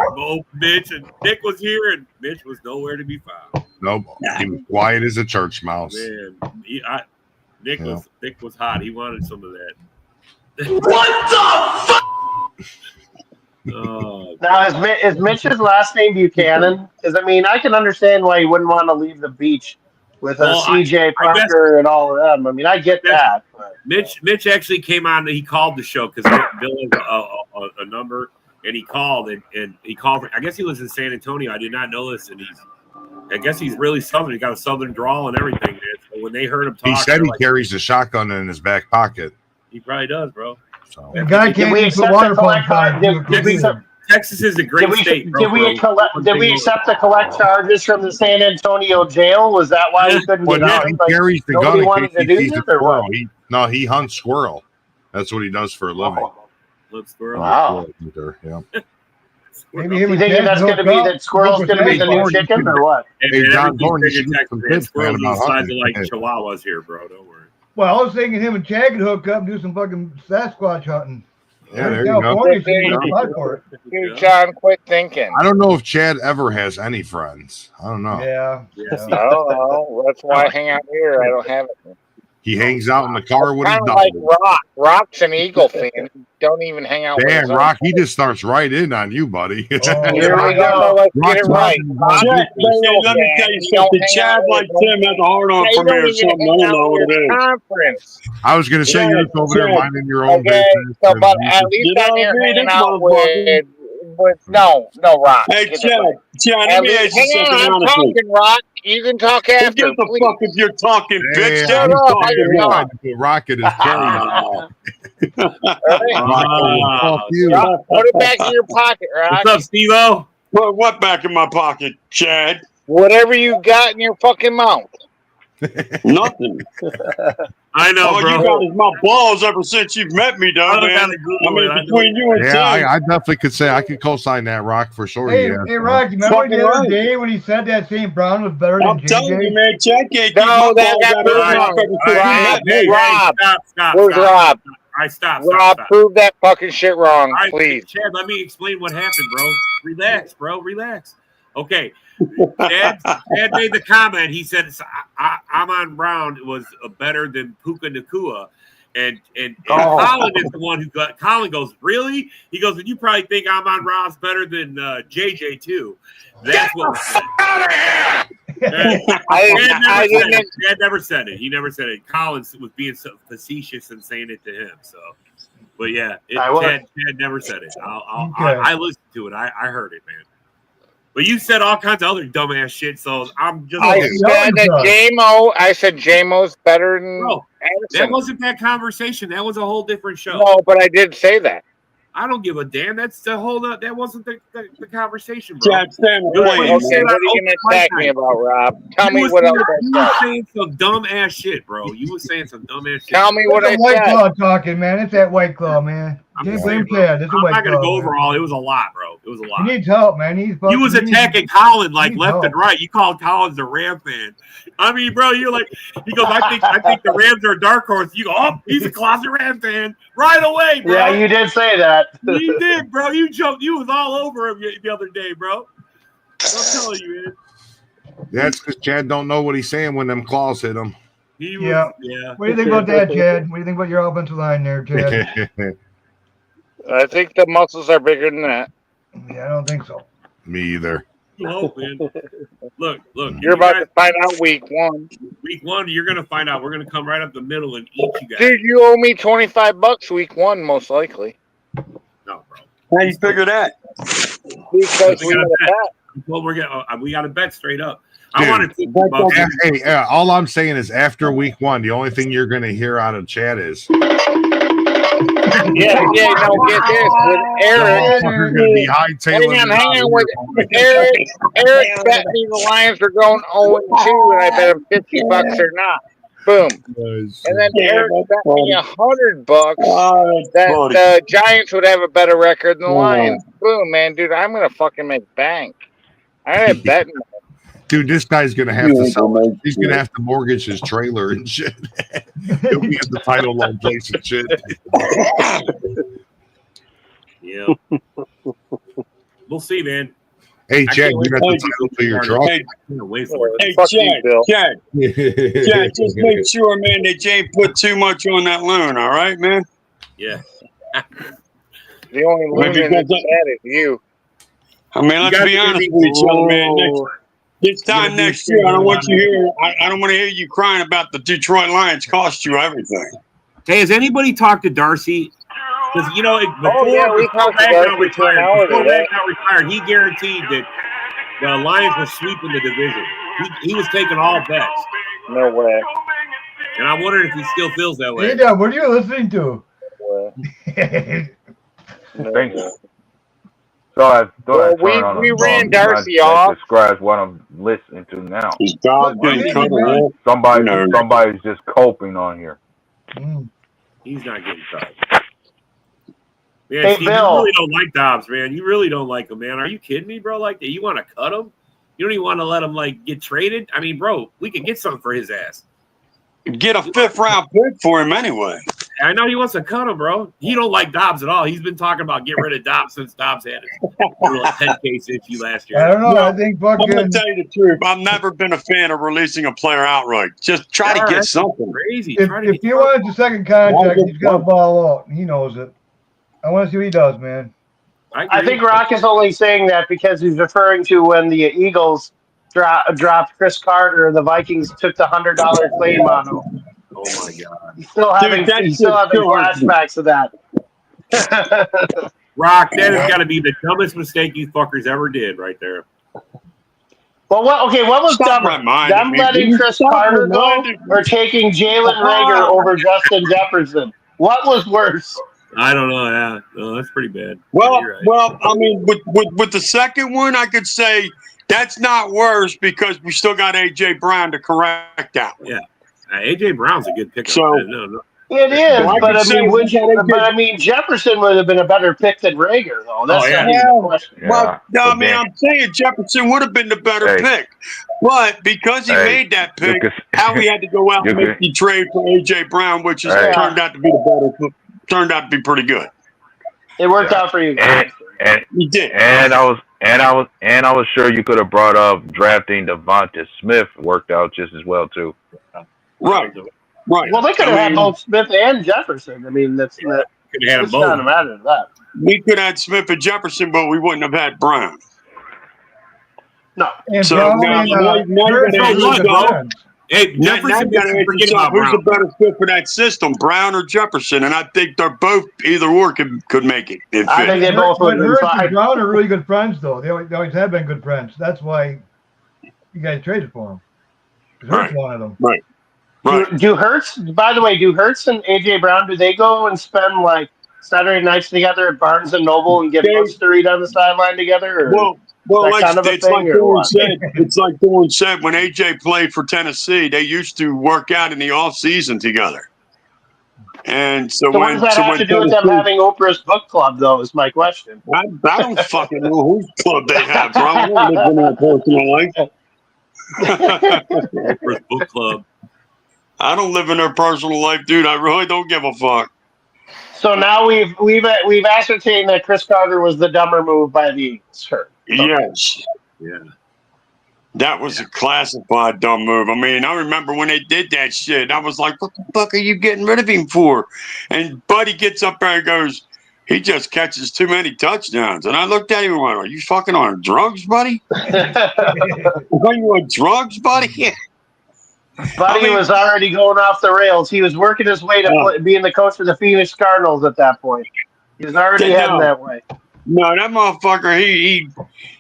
Speaker 4: Mitch. And Nick was here, and Mitch was nowhere to be found.
Speaker 9: Nope. He was quiet as a church mouse.
Speaker 4: Man, Nick was hot. He wanted some of that.
Speaker 2: What the fuck?
Speaker 5: Now, is Mitch's last name Buchanan? Because, I mean, I can understand why he wouldn't want to leave the beach with CJ Parker and all of them. I mean, I get that. But.
Speaker 4: Mitch actually came on. He called the show because Bill has a number, and he called and he called. I guess he lives in San Antonio. I did not know this, and I guess he's really Southern. He got a Southern drawl and everything. Man. So when they heard him talk,
Speaker 9: he said he carries a shotgun in his back pocket.
Speaker 4: He probably does, bro.
Speaker 9: So.
Speaker 8: The guy can't even put water pumps on.
Speaker 4: Texas is a great state.
Speaker 5: Did we accept to collect charges from the San Antonio jail? Was that why he couldn't get out?
Speaker 9: He carries the gun in
Speaker 5: wanted
Speaker 9: case
Speaker 5: to
Speaker 9: he
Speaker 5: do
Speaker 9: sees
Speaker 5: this,
Speaker 9: a squirrel. He hunts squirrel. That's what he does for a living.
Speaker 4: Look, squirrel.
Speaker 5: Wow.
Speaker 9: Yeah.
Speaker 8: Maybe
Speaker 5: You thinking that's going to be that squirrel's going to be the new chicken or what?
Speaker 9: Hey, John Thorne, you should get some tips, man,
Speaker 4: about
Speaker 9: about
Speaker 4: hunting. Like Chihuahuas here, bro. Don't worry.
Speaker 8: Well, I was thinking him and Chad could hook up and do some fucking Sasquatch hunting.
Speaker 9: Yeah, there you go.
Speaker 7: Dude, John, quit thinking.
Speaker 9: I don't know if Chad ever has any friends. I don't know.
Speaker 8: Yeah.
Speaker 7: I don't know. That's why I hang out here. I don't have it.
Speaker 9: He hangs out in the car with his dog.
Speaker 7: Like Rock. Rock's an Eagle fan. Don't even hang out
Speaker 9: Damn,
Speaker 7: with
Speaker 9: Rock, he just starts right in on you, buddy.
Speaker 7: Here we go. Let's get it right.
Speaker 1: Chad, let me tell you something. Chad, like Tim, has a hard on for me or something. I don't know what it is.
Speaker 7: Conference.
Speaker 9: I was going to say, you're over there minding your own business.
Speaker 7: So, but at least I'm here hanging out with no, Rock.
Speaker 1: Hey, Chad, let me ask you something.
Speaker 7: I'm talking, Rock. You can talk after.
Speaker 1: Get the fuck if you're talking, bitch.
Speaker 7: Shut up.
Speaker 9: Rocket is carrying.
Speaker 7: Put it back in your pocket, Rock.
Speaker 4: What's up, Steve-O?
Speaker 1: What back in my pocket, Chad?
Speaker 7: Whatever you got in your fucking mouth.
Speaker 1: Nothing.
Speaker 4: I know,
Speaker 1: all
Speaker 4: bro.
Speaker 1: You got is my balls ever since you've met me, though, man. I mean, between you and Tim.
Speaker 9: I definitely could say I could co-sign that, Rock, for sure.
Speaker 8: Hey, Rock, you remember the other day when he said that St. Brown was better than JJ?
Speaker 1: I'm telling you, man, Chad can't keep
Speaker 7: no, that got Rob.
Speaker 4: Stop.
Speaker 7: Where's Rob?
Speaker 4: I stop.
Speaker 7: Rob, prove that fucking shit wrong, please.
Speaker 4: Chad, let me explain what happened, bro. Relax, bro. Relax. Okay. Chad made the comment. He said, Amon Brown was better than Puka Nakua. And Colin is the one who got. Colin goes, really? He goes, and you probably think Amon Ra's better than JJ too. That's what was said. Chad never said it. He never said it. Colin was being so facetious and saying it to him. So, but yeah, Chad never said it. I listened to it. I heard it, man. But you said all kinds of other dumbass shit, so I'm just.
Speaker 7: I said that I said J-Mo's better than.
Speaker 4: Bro,
Speaker 7: Anderson.
Speaker 4: that wasn't that conversation. That was a whole different show.
Speaker 7: No, but I did say that.
Speaker 4: I don't give a damn. That's the whole. That wasn't the conversation, bro.
Speaker 1: Chad, stand
Speaker 7: what are you going to attack me about, Rob? Tell me what else I said.
Speaker 4: You were saying some dumb ass shit, bro. You were saying some dumb ass shit.
Speaker 7: Tell me what I said.
Speaker 8: White Claw talking, man. It's that White Claw, man. Can't blame Chad. It's a White Claw.
Speaker 4: I'm not going to go over all. It was a lot, bro. It was a lot.
Speaker 8: He needs help, man.
Speaker 4: He was attacking Colin like left and right. You called Collins a Ram fan. I mean, bro, you're like, he goes, I think the Rams are a dark horse. You go, oh, he's a closet Ram fan right away, bro.
Speaker 5: Yeah, you did say that.
Speaker 4: You did, bro. You joked. You was all over him the other day, bro. I'm telling you, man.
Speaker 9: That's because Chad don't know what he's saying when them claws hit him.
Speaker 8: Yeah. What do you think about that, Chad? What do you think about your offensive line there, Chad?
Speaker 7: I think the muscles are bigger than that.
Speaker 8: Yeah, I don't think so.
Speaker 9: Me either.
Speaker 4: You hope, man. Look.
Speaker 7: You're about to find out week one.
Speaker 4: Week one, you're going to find out. We're going to come right up the middle and eat you guys.
Speaker 7: Dude, you owe me $25 week one, most likely.
Speaker 4: No, bro.
Speaker 1: How you figure that?
Speaker 7: Because we got a bet.
Speaker 4: Well, we got a bet straight up.
Speaker 9: Dude,
Speaker 4: I want to.
Speaker 9: All I'm saying is after week one, the only thing you're going to hear out of Chad is.
Speaker 7: No, get this. With Eric. Hang on. With Eric bet me the Lions are going 0-2, and I bet him $50 or not. Boom. And then Eric bet me $100 that the Giants would have a better record than the Lions. Boom, man, dude. I'm going to fucking make bank. I ain't betting.
Speaker 9: Dude, this guy's gonna have to sell. He's gonna have to mortgage his trailer and shit. He'll be at the title loan place and shit.
Speaker 4: Yeah, we'll see, man.
Speaker 9: Hey, Chad, you got the title to your truck?
Speaker 1: Chad, just make sure, man, that you ain't put too much on that loon, all right, man?
Speaker 4: Yeah.
Speaker 7: The only loon in the chat is you.
Speaker 1: I mean, let's be honest with each other, man. This time next year, I don't want you here. I don't want to hear you crying about the Detroit Lions cost you everything.
Speaker 4: Hey, has anybody talked to Darcy? Because before Ragnar retired, he guaranteed that the Lions were sweeping the division. He was taking all bets.
Speaker 7: No way.
Speaker 4: And I wondered if he still feels that way.
Speaker 8: Hey, what are you listening to?
Speaker 6: Thank you. So
Speaker 7: we ran Darcy off.
Speaker 6: Describes what I'm listening to now.
Speaker 1: Somebody's
Speaker 6: just coping on here.
Speaker 4: He's not getting cut. Man, Steve, you really don't like Dobbs, man. You really don't like him, man. Are you kidding me, bro? Like that, you want to cut him? You don't even want to let him get traded? I mean, bro, we could get something for his ass.
Speaker 1: Get a 5th round pick for him anyway.
Speaker 4: I know he wants to cut him, bro. He don't like Dobbs at all. He's been talking about getting rid of Dobbs since Dobbs had his little 10-case issue last year.
Speaker 8: I don't know. I think
Speaker 1: I'm going to tell you the truth. I've never been a fan of releasing a player outright. Just try to get something.
Speaker 4: Crazy.
Speaker 8: If he wants a second contract, he's got to ball out. He knows it. I want to see what he does, man.
Speaker 5: I think Rock is only saying that because he's referring to when the Eagles dropped Chris Carter and the Vikings took the $100 claim on him.
Speaker 4: Oh my God!
Speaker 5: He's still having flashbacks of that.
Speaker 4: Rock, that has got to be the dumbest mistake you fuckers ever did, right there.
Speaker 5: Well, what was dumber? Them letting Chris Carter go or taking Jalen Reagor over Justin Jefferson? What was worse?
Speaker 4: I don't know. Yeah, no, that's pretty bad.
Speaker 1: Well, I mean, with the second one, I could say that's not worse because we still got AJ Brown to correct that.
Speaker 4: Yeah, AJ Brown's a good pick.
Speaker 1: So
Speaker 5: it is, but I mean, Jefferson would have been a better pick than Reagor, though. That's the question.
Speaker 1: Well, I mean, I'm saying Jefferson would have been the better pick, but because he made that pick, Howie had to go out and make the trade for AJ Brown, which has turned out to be the better. Turned out to be pretty good.
Speaker 5: It worked out for you guys.
Speaker 6: And
Speaker 1: you did.
Speaker 6: And I was sure you could have brought up drafting Devonta Smith. Worked out just as well too.
Speaker 1: Right.
Speaker 5: Well, they could have had both Smith and Jefferson. I mean, that's not.
Speaker 4: Could have had
Speaker 5: both. Not a matter of that.
Speaker 1: We could have had Smith and Jefferson, but we wouldn't have had Brown.
Speaker 5: No.
Speaker 8: And
Speaker 1: so
Speaker 4: Hey, Jefferson,
Speaker 1: who's a better fit for that system, Brown or Jefferson? And I think they're both either or could make it.
Speaker 5: I think they both would.
Speaker 8: Hurts and Brown are really good friends, though. They always have been good friends. That's why you guys traded for them. Hurts wanted them.
Speaker 1: Right.
Speaker 5: Do Hurts? By the way, do Hurts and AJ Brown? Do they go and spend like Saturday nights together at Barnes and Noble and get books to read on the sideline together? Or?
Speaker 1: Well, it's like Thorne said, when AJ played for Tennessee, they used to work out in the off season together. And so
Speaker 5: what does that have to do with them having Oprah's book club, though? Is my question.
Speaker 1: I don't fucking know whose club they have, bro. I don't live in their personal life.
Speaker 4: Oprah's book club.
Speaker 1: I don't live in their personal life, dude. I really don't give a fuck.
Speaker 5: So now we've ascertained that Chris Carter was the dumber move by the Eagles. Sure.
Speaker 1: Yes.
Speaker 4: Yeah.
Speaker 1: That was a classified dumb move. I mean, I remember when they did that shit. I was like, what the fuck are you getting rid of him for? And Buddy gets up there and goes, he just catches too many touchdowns. And I looked at him and went, are you fucking on drugs, buddy? Are you on drugs, buddy?
Speaker 5: Buddy was already going off the rails. He was working his way to being the coach for the Phoenix Cardinals at that point. He was already heading that way.
Speaker 1: No, that motherfucker,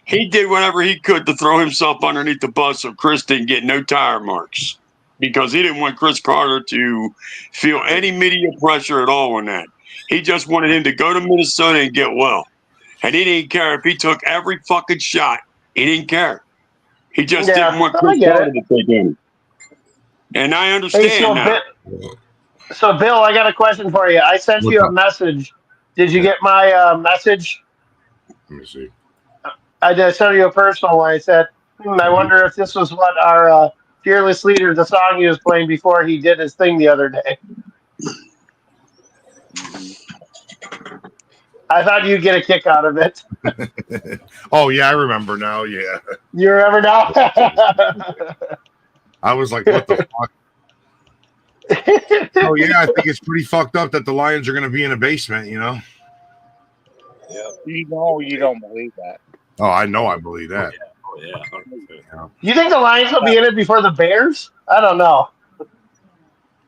Speaker 1: he did whatever he could to throw himself underneath the bus so Chris didn't get no tire marks because he didn't want Chris Carter to feel any media pressure at all on that. He just wanted him to go to Minnesota and get well. And he didn't care if he took every fucking shot. He didn't care. He just didn't want Chris Carter to take him. And I understand that.
Speaker 5: So, Bill, I got a question for you. I sent you a message. Did you get my message?
Speaker 9: Let me see.
Speaker 5: I did send you a personal one. I said, I wonder if this was what our fearless leader, the song he was playing before he did his thing the other day. I thought you'd get a kick out of it.
Speaker 9: Oh yeah, I remember now. Yeah,
Speaker 5: You remember now?
Speaker 9: I was like, what the fuck? Oh yeah, I think it's pretty fucked up that the Lions are going to be in a basement. You know.
Speaker 7: Yeah. You know, you don't believe that.
Speaker 9: Oh, I know, I believe that.
Speaker 4: Oh yeah.
Speaker 5: You think the Lions will be in it before the Bears? I don't know.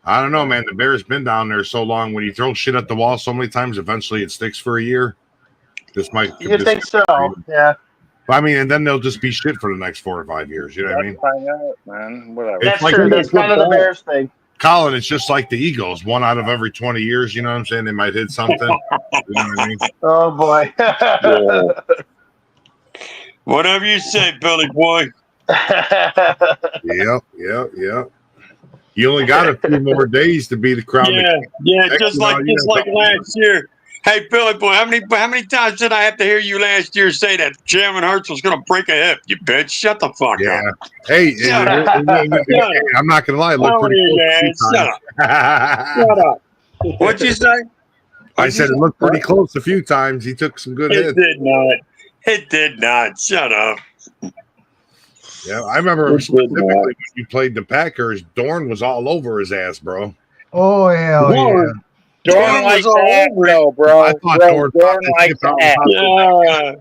Speaker 9: I don't know, man. The Bears been down there so long. When you throw shit at the wall so many times, eventually it sticks for a year. This might.
Speaker 5: You think so? Yeah.
Speaker 9: I mean, and then they'll just be shit for the next 4 or 5 years. You know what I mean?
Speaker 7: Find out, man. Whatever.
Speaker 5: That's
Speaker 9: like
Speaker 5: true. That's kind of the Bears thing.
Speaker 9: Colin, it's just like the Eagles. 1 out of every 20 years, you know what I'm saying? They might hit something. You know what I mean?
Speaker 5: Oh, boy.
Speaker 1: Yeah. Whatever you say, Billy boy.
Speaker 9: Yep. You only got a few more days to be the crowd.
Speaker 1: Yeah, just like last year. Hey, Billy boy, how many times did I have to hear you last year say that Jalen Hurts was going to break a hip? You bitch, shut the fuck up.
Speaker 9: Hey, I'm not going to lie, it looked pretty close.
Speaker 1: Shut up. Shut up. What'd you say?
Speaker 9: I said it looked pretty close a few times. He took some good hits.
Speaker 1: It did not. Shut up.
Speaker 9: Yeah, I remember specifically when you played the Packers, Dorn was all over his ass, bro.
Speaker 8: Oh, hell yeah.
Speaker 7: Dorn likes that, bro.
Speaker 9: I thought Dorn
Speaker 7: likes that.
Speaker 8: Yeah.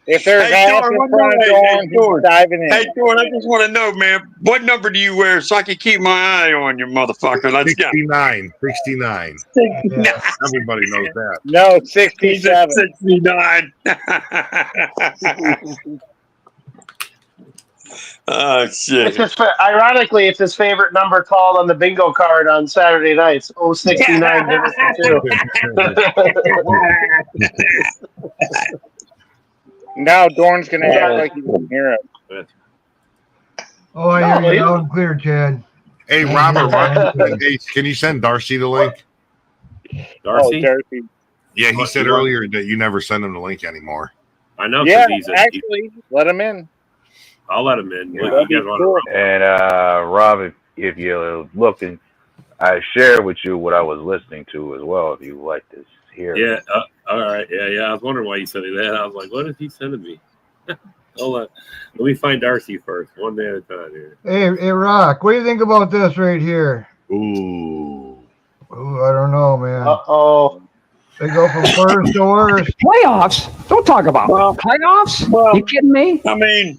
Speaker 7: If there's ass in front of Dorn, he's diving in.
Speaker 1: Hey, Dorn, I just want to know, man, what number do you wear so I can keep my eye on you, motherfucker? Let's
Speaker 9: 69.
Speaker 1: go.
Speaker 9: 69.
Speaker 8: Yeah.
Speaker 9: Everybody knows that.
Speaker 7: No, 67.
Speaker 1: 69. Oh, shit.
Speaker 5: Ironically, it's his favorite number called on the bingo card on Saturday nights. 069 Division 2.
Speaker 7: Now Dorn's going to act like he didn't hear it.
Speaker 8: Oh, I hear you loud and clear, Chad.
Speaker 9: Hey, Robert, can you send Darcy the link?
Speaker 4: Darcy?
Speaker 7: Darcy.
Speaker 9: Yeah, he said earlier that you never send him the link anymore.
Speaker 4: I know.
Speaker 7: Yeah, actually, let him in.
Speaker 4: I'll let him in.
Speaker 7: Yeah,
Speaker 6: and Rob, if you're looking, I share with you what I was listening to as well. If you like to hear.
Speaker 4: Yeah. All right. Yeah. I was wondering why you said that. I was like, what is he sending me? Let me find Darcy first, one day at a time here.
Speaker 8: Hey, Rock, what do you think about this right here?
Speaker 9: Ooh,
Speaker 8: I don't know, man.
Speaker 5: Uh-oh.
Speaker 8: They go from first to worst.
Speaker 10: Playoffs? Don't talk about playoffs. You kidding me?
Speaker 1: I mean,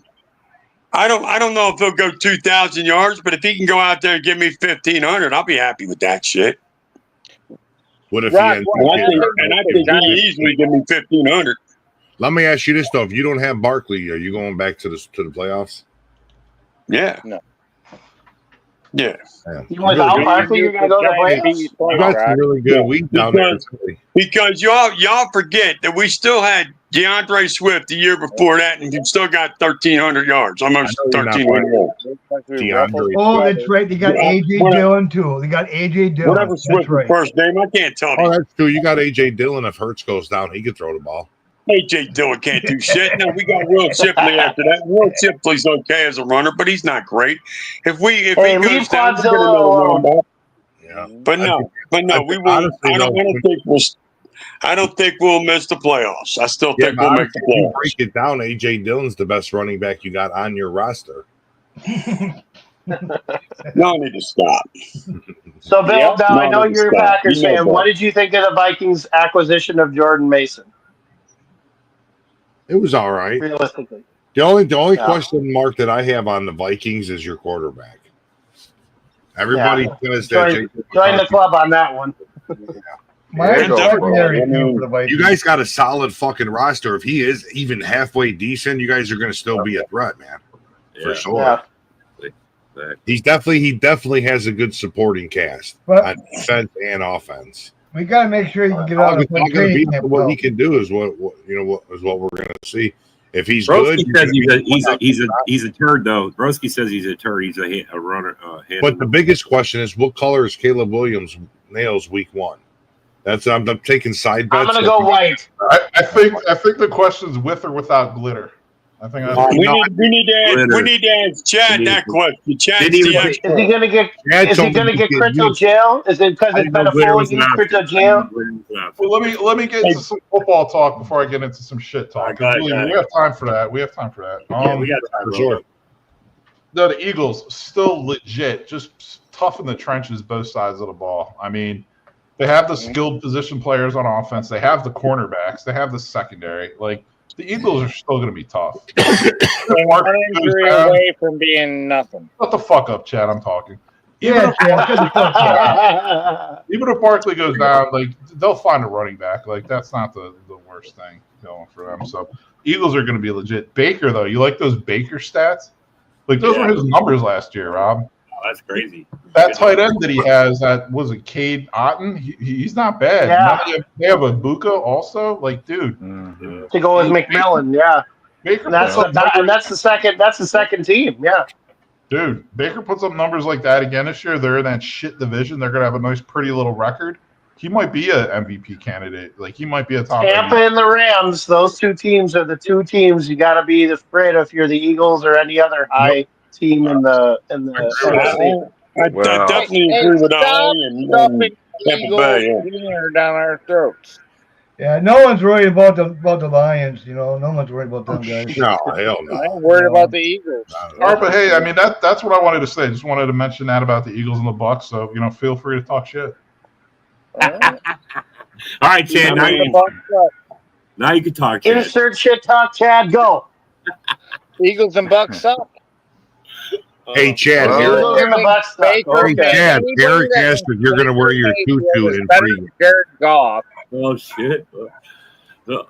Speaker 1: I don't know if he'll go 2,000 yards, but if he can go out there and give me 1,500, I'll be happy with that shit.
Speaker 9: What if
Speaker 1: I think he easily give me 1,500.
Speaker 9: Let me ask you this though: if you don't have Barkley, are you going back to the playoffs?
Speaker 1: Yeah.
Speaker 7: No.
Speaker 1: Yeah.
Speaker 5: Without Barkley, you're gonna go to the playoffs.
Speaker 9: That's a really good week down there.
Speaker 1: Because y'all forget that we still had DeAndre Swift the year before that, and he still got 1,300 yards, almost 1,300 yards.
Speaker 8: Oh, that's right. They got AJ Dillon too. They got AJ Dillon.
Speaker 1: Whatever Swift's first name, I can't tell you.
Speaker 9: Oh, that's true. You got AJ Dillon. If Hurts goes down, he could throw the ball.
Speaker 1: AJ Dillon can't do shit. No, we got Will Shipley after that. Will Shipley's okay as a runner, but he's not great. If he goes down, we'll get another running back.
Speaker 9: Yeah.
Speaker 1: But no, we will. I don't think we'll miss the playoffs. I still think we'll make the playoffs.
Speaker 9: Break it down. AJ Dillon's the best running back you got on your roster.
Speaker 1: Y'all need to stop.
Speaker 5: So, Bill, now I know you're a Packers fan. What did you think of the Vikings' acquisition of Jordan Mason?
Speaker 9: It was all right.
Speaker 5: Realistically,
Speaker 9: the only question mark that I have on the Vikings is your quarterback. Everybody says that.
Speaker 5: Join the club on that one.
Speaker 9: You guys got a solid fucking roster. If he is even halfway decent, you guys are going to still be a threat, man. For sure.
Speaker 5: Yeah.
Speaker 9: He definitely has a good supporting cast on defense and offense.
Speaker 8: We got to make sure he can get out of the
Speaker 9: what he can do is what we're going to see. If he's
Speaker 4: Broski
Speaker 9: good,
Speaker 4: says he's a turd though. Broski says he's a turd. He's a runner.
Speaker 9: But the biggest question is, what color is Caleb Williams nails week 1? I'm taking side bets.
Speaker 5: I'm gonna go white.
Speaker 11: I think the question is with or without glitter.
Speaker 9: I think
Speaker 1: we need to ask Chad that question. Chad's the expert.
Speaker 5: Is he gonna get crypto jail? Is it because it's been a full year crypto jail?
Speaker 9: Well, let me get into some football talk before I get into some shit talk. We have time for that. We have time for that.
Speaker 4: Yeah, we got time
Speaker 9: for sure. No, the Eagles still legit, just tough in the trenches, both sides of the ball. I mean, they have the skilled position players on offense. They have the cornerbacks. They have the secondary. Like, the Eagles are still going to be tough.
Speaker 7: One injury away from being nothing.
Speaker 9: Shut the fuck up, Chad. I'm talking.
Speaker 8: Yeah, Chad.
Speaker 9: Even if Barkley goes down, like, they'll find a running back. Like, that's not the worst thing going for them. So, Eagles are going to be legit. Baker, though, you like those Baker stats? Like, those were his numbers last year, Rob.
Speaker 4: Oh, that's crazy.
Speaker 9: That tight end that he has, that was it, Cade Otton. He's not bad.
Speaker 5: Yeah.
Speaker 9: They have a Buka also. Like, dude,
Speaker 5: to go with McMillan, yeah.
Speaker 9: Baker
Speaker 5: that's the second team, yeah.
Speaker 9: Dude, Baker puts up numbers like that again this year. They're in that shit division. They're gonna have a nice, pretty little record. He might be a MVP candidate. Like, he might be a top.
Speaker 5: Tampa and the Rams. Those two teams are the two teams you got to be afraid if you're the Eagles or any other high team in the.
Speaker 1: I definitely agree with that.
Speaker 7: And down our throats.
Speaker 8: Yeah, no one's worried about the Lions. You know, no one's worried about them guys.
Speaker 9: No, hell no.
Speaker 7: I'm worried about the Eagles.
Speaker 9: All right, but hey, I mean that's what I wanted to say. Just wanted to mention that about the Eagles and the Bucs. So feel free to talk shit.
Speaker 4: All right, Chad. Now you can talk. Chad.
Speaker 5: Insert shit talk, Chad. Go.
Speaker 7: Eagles and Bucks up.
Speaker 9: Hey, Chad. Chad. Eric asked if you're going to wear your tutu in free.
Speaker 7: Jared Goff.
Speaker 4: Oh shit.
Speaker 7: No.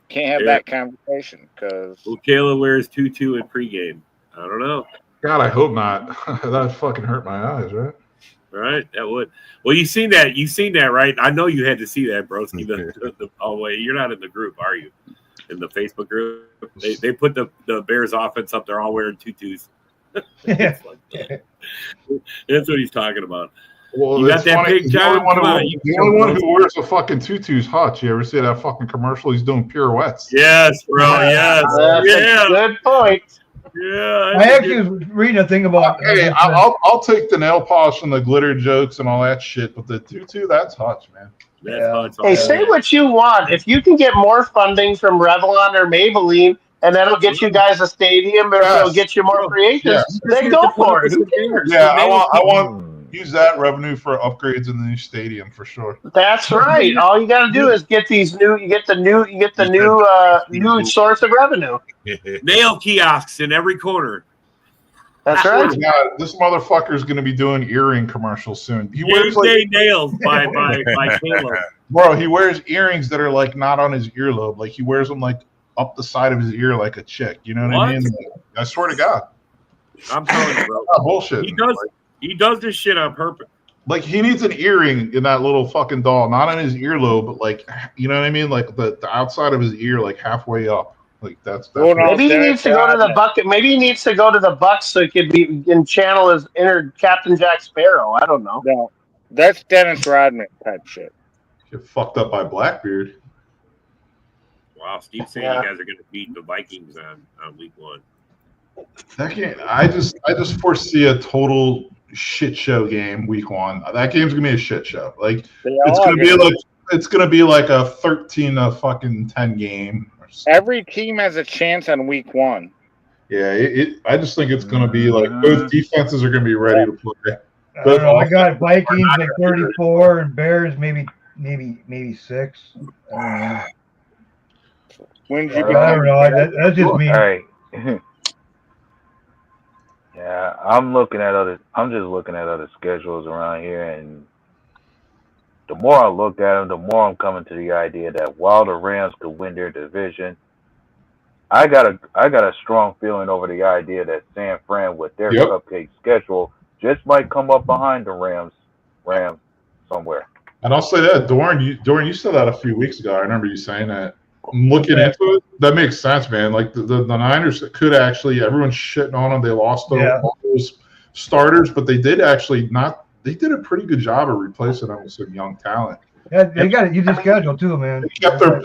Speaker 7: Can't have that conversation because.
Speaker 4: Well, Kayla wears tutu in pregame. I don't know.
Speaker 9: God, I hope not. That fucking hurt my eyes, right?
Speaker 4: Right, that would. Well, you seen that, right? I know you had to see that, broski. Oh wait, you're not in the group, are you? In the Facebook group, they put the Bears offense up. They're all wearing tutus. That's what he's talking about.
Speaker 9: Well,
Speaker 4: you got that big John?
Speaker 9: The only one who wears a fucking tutu is Hutch. You ever see that fucking commercial? He's doing pirouettes.
Speaker 4: Yes, bro. Yes.
Speaker 5: That's a good point.
Speaker 4: Yeah,
Speaker 8: I actually was reading a thing about.
Speaker 9: Hey, I'll take the nail polish and the glitter jokes and all that shit, but the tutu, that's Hutch, man.
Speaker 5: Hey, say what you want. If you can get more funding from Revlon or Maybelline, and that'll get you guys a stadium, or it'll get you more free agents, then go for it. Who cares?
Speaker 9: Yeah, I want use that revenue for upgrades in the new stadium for sure.
Speaker 5: That's right. All you got to do is get these new. You get the new source of revenue.
Speaker 4: Nail kiosks in every corner.
Speaker 5: That's right.
Speaker 9: God, this motherfucker is going to be doing earring commercials soon. He wears
Speaker 4: nails by Caleb.
Speaker 9: Bro, he wears earrings that are like not on his earlobe. Like he wears them like up the side of his ear like a chick. You know what I mean? Like, I swear to God.
Speaker 4: I'm telling you, bro.
Speaker 9: Bullshit.
Speaker 4: He does this shit on purpose.
Speaker 9: Like he needs an earring in that little fucking doll, not on his earlobe, but like, you know what I mean? Like the outside of his ear, like halfway up. Like that's
Speaker 5: maybe he needs to go to the bucket. Maybe he needs to go to the Bucks so he can channel his inner Captain Jack Sparrow. I don't know.
Speaker 7: No, that's Dennis Rodman type shit.
Speaker 9: Get fucked up by Blackbeard.
Speaker 4: Wow, Steve's saying you guys are going to beat the Vikings on week 1.
Speaker 9: I just foresee a total shit show game week 1. That game's gonna be a shit show. Like it's gonna be like a 13-10 game.
Speaker 7: Every team has a chance on week 1.
Speaker 9: Yeah, I just think it's gonna be like both defenses are gonna be ready to play.
Speaker 8: I don't know. I got Vikings at 34 and Bears maybe 6. I don't know. That's just me.
Speaker 6: All right. Yeah, I'm just looking at other schedules around here, and the more I look at them, the more I'm coming to the idea that while the Rams could win their division, I got a strong feeling over the idea that San Fran with their cupcake schedule just might come up behind the Rams somewhere.
Speaker 9: And I'll say that, Doran, you said that a few weeks ago. I remember you saying that. I'm looking into it. That makes sense, man. Like the Niners could actually, everyone's shitting on them. They lost all those starters, but they did actually not. They did a pretty good job of replacing them with some young talent.
Speaker 8: Yeah, they got it. You just schedule too, man.
Speaker 9: They kept their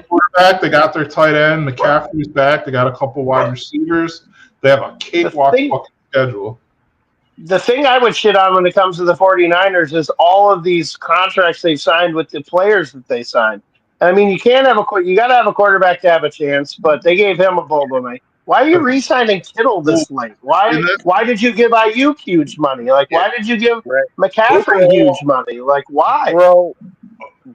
Speaker 9: quarterback. They got their tight end. McCaffrey's back. They got a couple wide receivers. They have a cakewalk fucking schedule.
Speaker 5: The thing I would shit on when it comes to the 49ers is all of these contracts they've signed with the players that they signed. I mean, you got to have a quarterback to have a chance, but they gave him a bowl money. Why are you re-signing Kittle this late? Why did you give Ayuk huge money? Like, why did you give McCaffrey huge money? Like, why?
Speaker 7: Bro,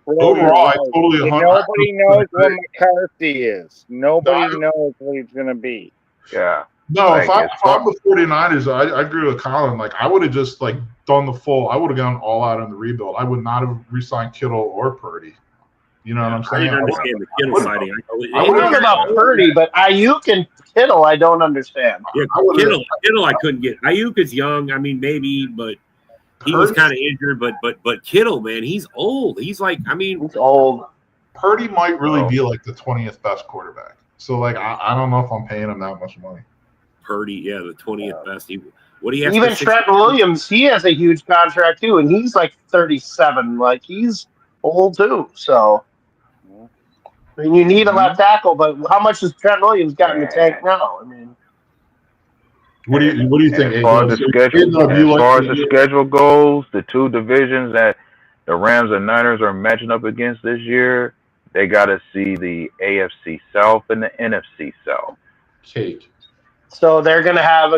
Speaker 9: overall, I totally.
Speaker 7: Nobody knows what McCarthy is. Nobody knows what he's going to be.
Speaker 6: Yeah.
Speaker 9: No, if I'm the 49ers, I agree with Colin. Like, I would have just done the full. I would have gone all out on the rebuild. I would not have re-signed Kittle or Purdy. You know what I'm saying?
Speaker 4: I didn't understand the Kittle signing.
Speaker 5: I don't know about Purdy, but Ayuk and Kittle, I don't understand.
Speaker 4: Yeah, Kittle, I couldn't get. Ayuk is young. I mean, maybe, but he was kind of injured. But Kittle, man, he's old. He's he's
Speaker 5: old.
Speaker 9: Purdy might really be like the 20th best quarterback. So I don't know if I'm paying him that much money.
Speaker 4: Purdy, yeah, the 20th best. What do you
Speaker 5: even Trent Williams? He has a huge contract too, and he's like 37. Like he's old too. So. I mean, you need a left tackle, but how much has Trent Williams got in the tank now? I mean,
Speaker 9: what do you think?
Speaker 6: As far as the schedule goes, the two divisions that the Rams and Niners are matching up against this year, they got to see the AFC South and the NFC South.
Speaker 9: Cake.
Speaker 5: So they're gonna have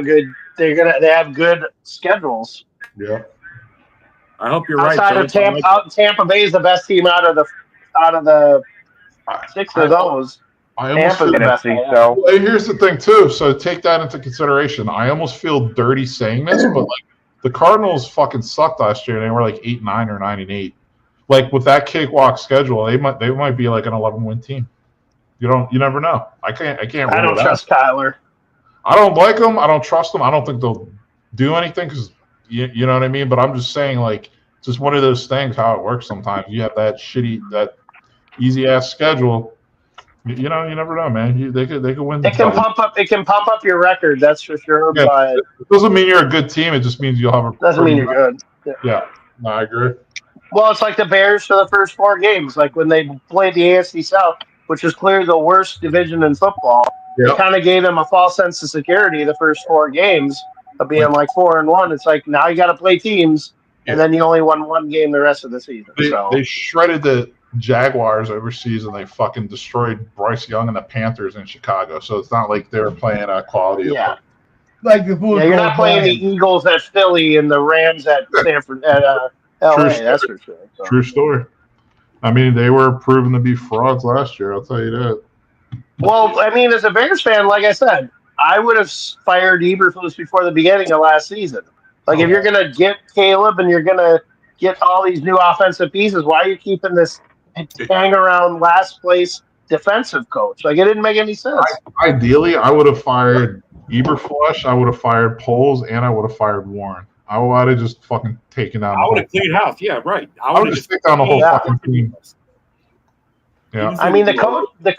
Speaker 5: they have good schedules.
Speaker 9: Yeah.
Speaker 4: I hope you're
Speaker 5: outside
Speaker 4: right.
Speaker 5: Tampa Bay is the best team out of the 6 of those.
Speaker 9: Here's the thing too. So take that into consideration. I almost feel dirty saying this, but the Cardinals fucking sucked last year. They were 8-9 or 9-8. Like with that cakewalk schedule, they might be like an 11-win team. You never know. I can't.
Speaker 5: I don't trust Kyler.
Speaker 9: I don't like them. I don't trust them. I don't think they'll do anything because you know what I mean. But I'm just saying, just one of those things. How it works sometimes. You have that easy ass schedule. You never know, man. They could win.
Speaker 5: It can pump up your record. That's for sure.
Speaker 9: Yeah,
Speaker 5: but
Speaker 9: it doesn't mean you're a good team. It just means you'll have a.
Speaker 5: Doesn't mean you're good.
Speaker 9: Yeah, no, I agree.
Speaker 5: Well, it's like the Bears for the first 4 games. Like when they played the AFC South, which is clearly the worst division in football. It kind of gave them a false sense of security the first 4 games of being 4-1. It's like now you got to play teams, and then you only won 1 game the rest of the season.
Speaker 9: They shredded the Jaguars overseas, and they fucking destroyed Bryce Young and the Panthers in Chicago. So it's not like they were playing quality.
Speaker 5: Yeah.
Speaker 8: Like the
Speaker 5: you're not playing the Eagles at Philly and the Rams at Stanford at LA. That's for sure. So.
Speaker 9: True story. I mean, they were proven to be frauds last year. I'll tell you that.
Speaker 5: Well, I mean, as a Bears fan, like I said, I would have fired Eberflus before the beginning of last season. If you're going to get Caleb and you're going to get all these new offensive pieces, why are you keeping this hang around last place defensive coach? It didn't make any sense.
Speaker 9: Ideally, I would have fired Eberflus, I would have fired Poles, and I would have fired Warren. I would have just fucking taken down.
Speaker 4: I would have cleaned house. Yeah, right.
Speaker 9: I would have just taken down the whole fucking team. Yeah.
Speaker 5: I mean, the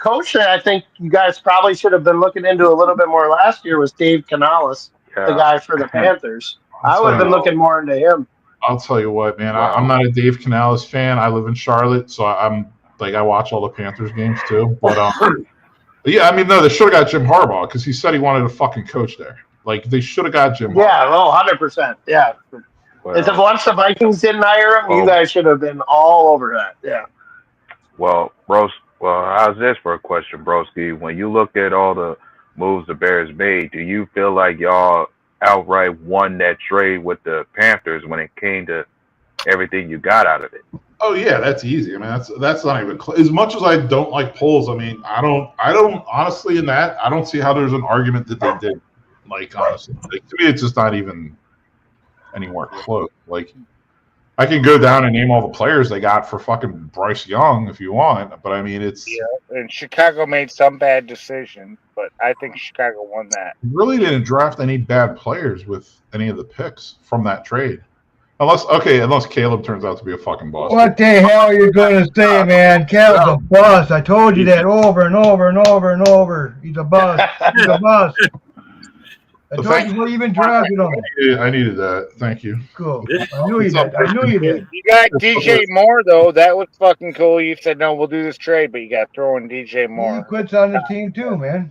Speaker 5: coach that I think you guys probably should have been looking into a little bit more last year was Dave Canales, the guy for the Panthers. I would have been looking more into him.
Speaker 9: I'll tell you what, man. I'm not a Dave Canales fan. I live in Charlotte, so I watch all the Panthers games too. But yeah, I mean, no, they should have got Jim Harbaugh because he said he wanted to fucking coach there. They should have got Jim Harbaugh.
Speaker 5: Yeah, 100%. Yeah. Well, once the Vikings didn't hire him, you guys should have been all over that. Yeah.
Speaker 6: Well, how's this for a question, Broski? When you look at all the moves the Bears made, do you feel like y'all outright won that trade with the Panthers when it came to everything you got out of it?
Speaker 9: Oh yeah, that's easy. I mean, that's not even as much as I don't like polls. I mean, I don't honestly in that I don't see how there's an argument that they did. Honestly, to me, it's just not even anywhere close. I can go down and name all the players they got for fucking Bryce Young if you want, but I mean it's
Speaker 7: and Chicago made some bad decisions, but I think Chicago won that.
Speaker 9: Really didn't draft any bad players with any of the picks from that trade, unless Caleb turns out to be a fucking bust.
Speaker 8: What the hell are you going to say, man? Caleb's a bust. I told you that over and over and over and over. He's a bust. He's a bust. I told you before you even drafted him.
Speaker 9: I needed that. Thank you.
Speaker 8: Cool. I knew you did. I knew you did.
Speaker 7: You got DJ Moore though. That was fucking cool. You said no, we'll do this trade, but you got to throw in DJ
Speaker 8: He
Speaker 7: Moore.
Speaker 8: quits on the team too, man.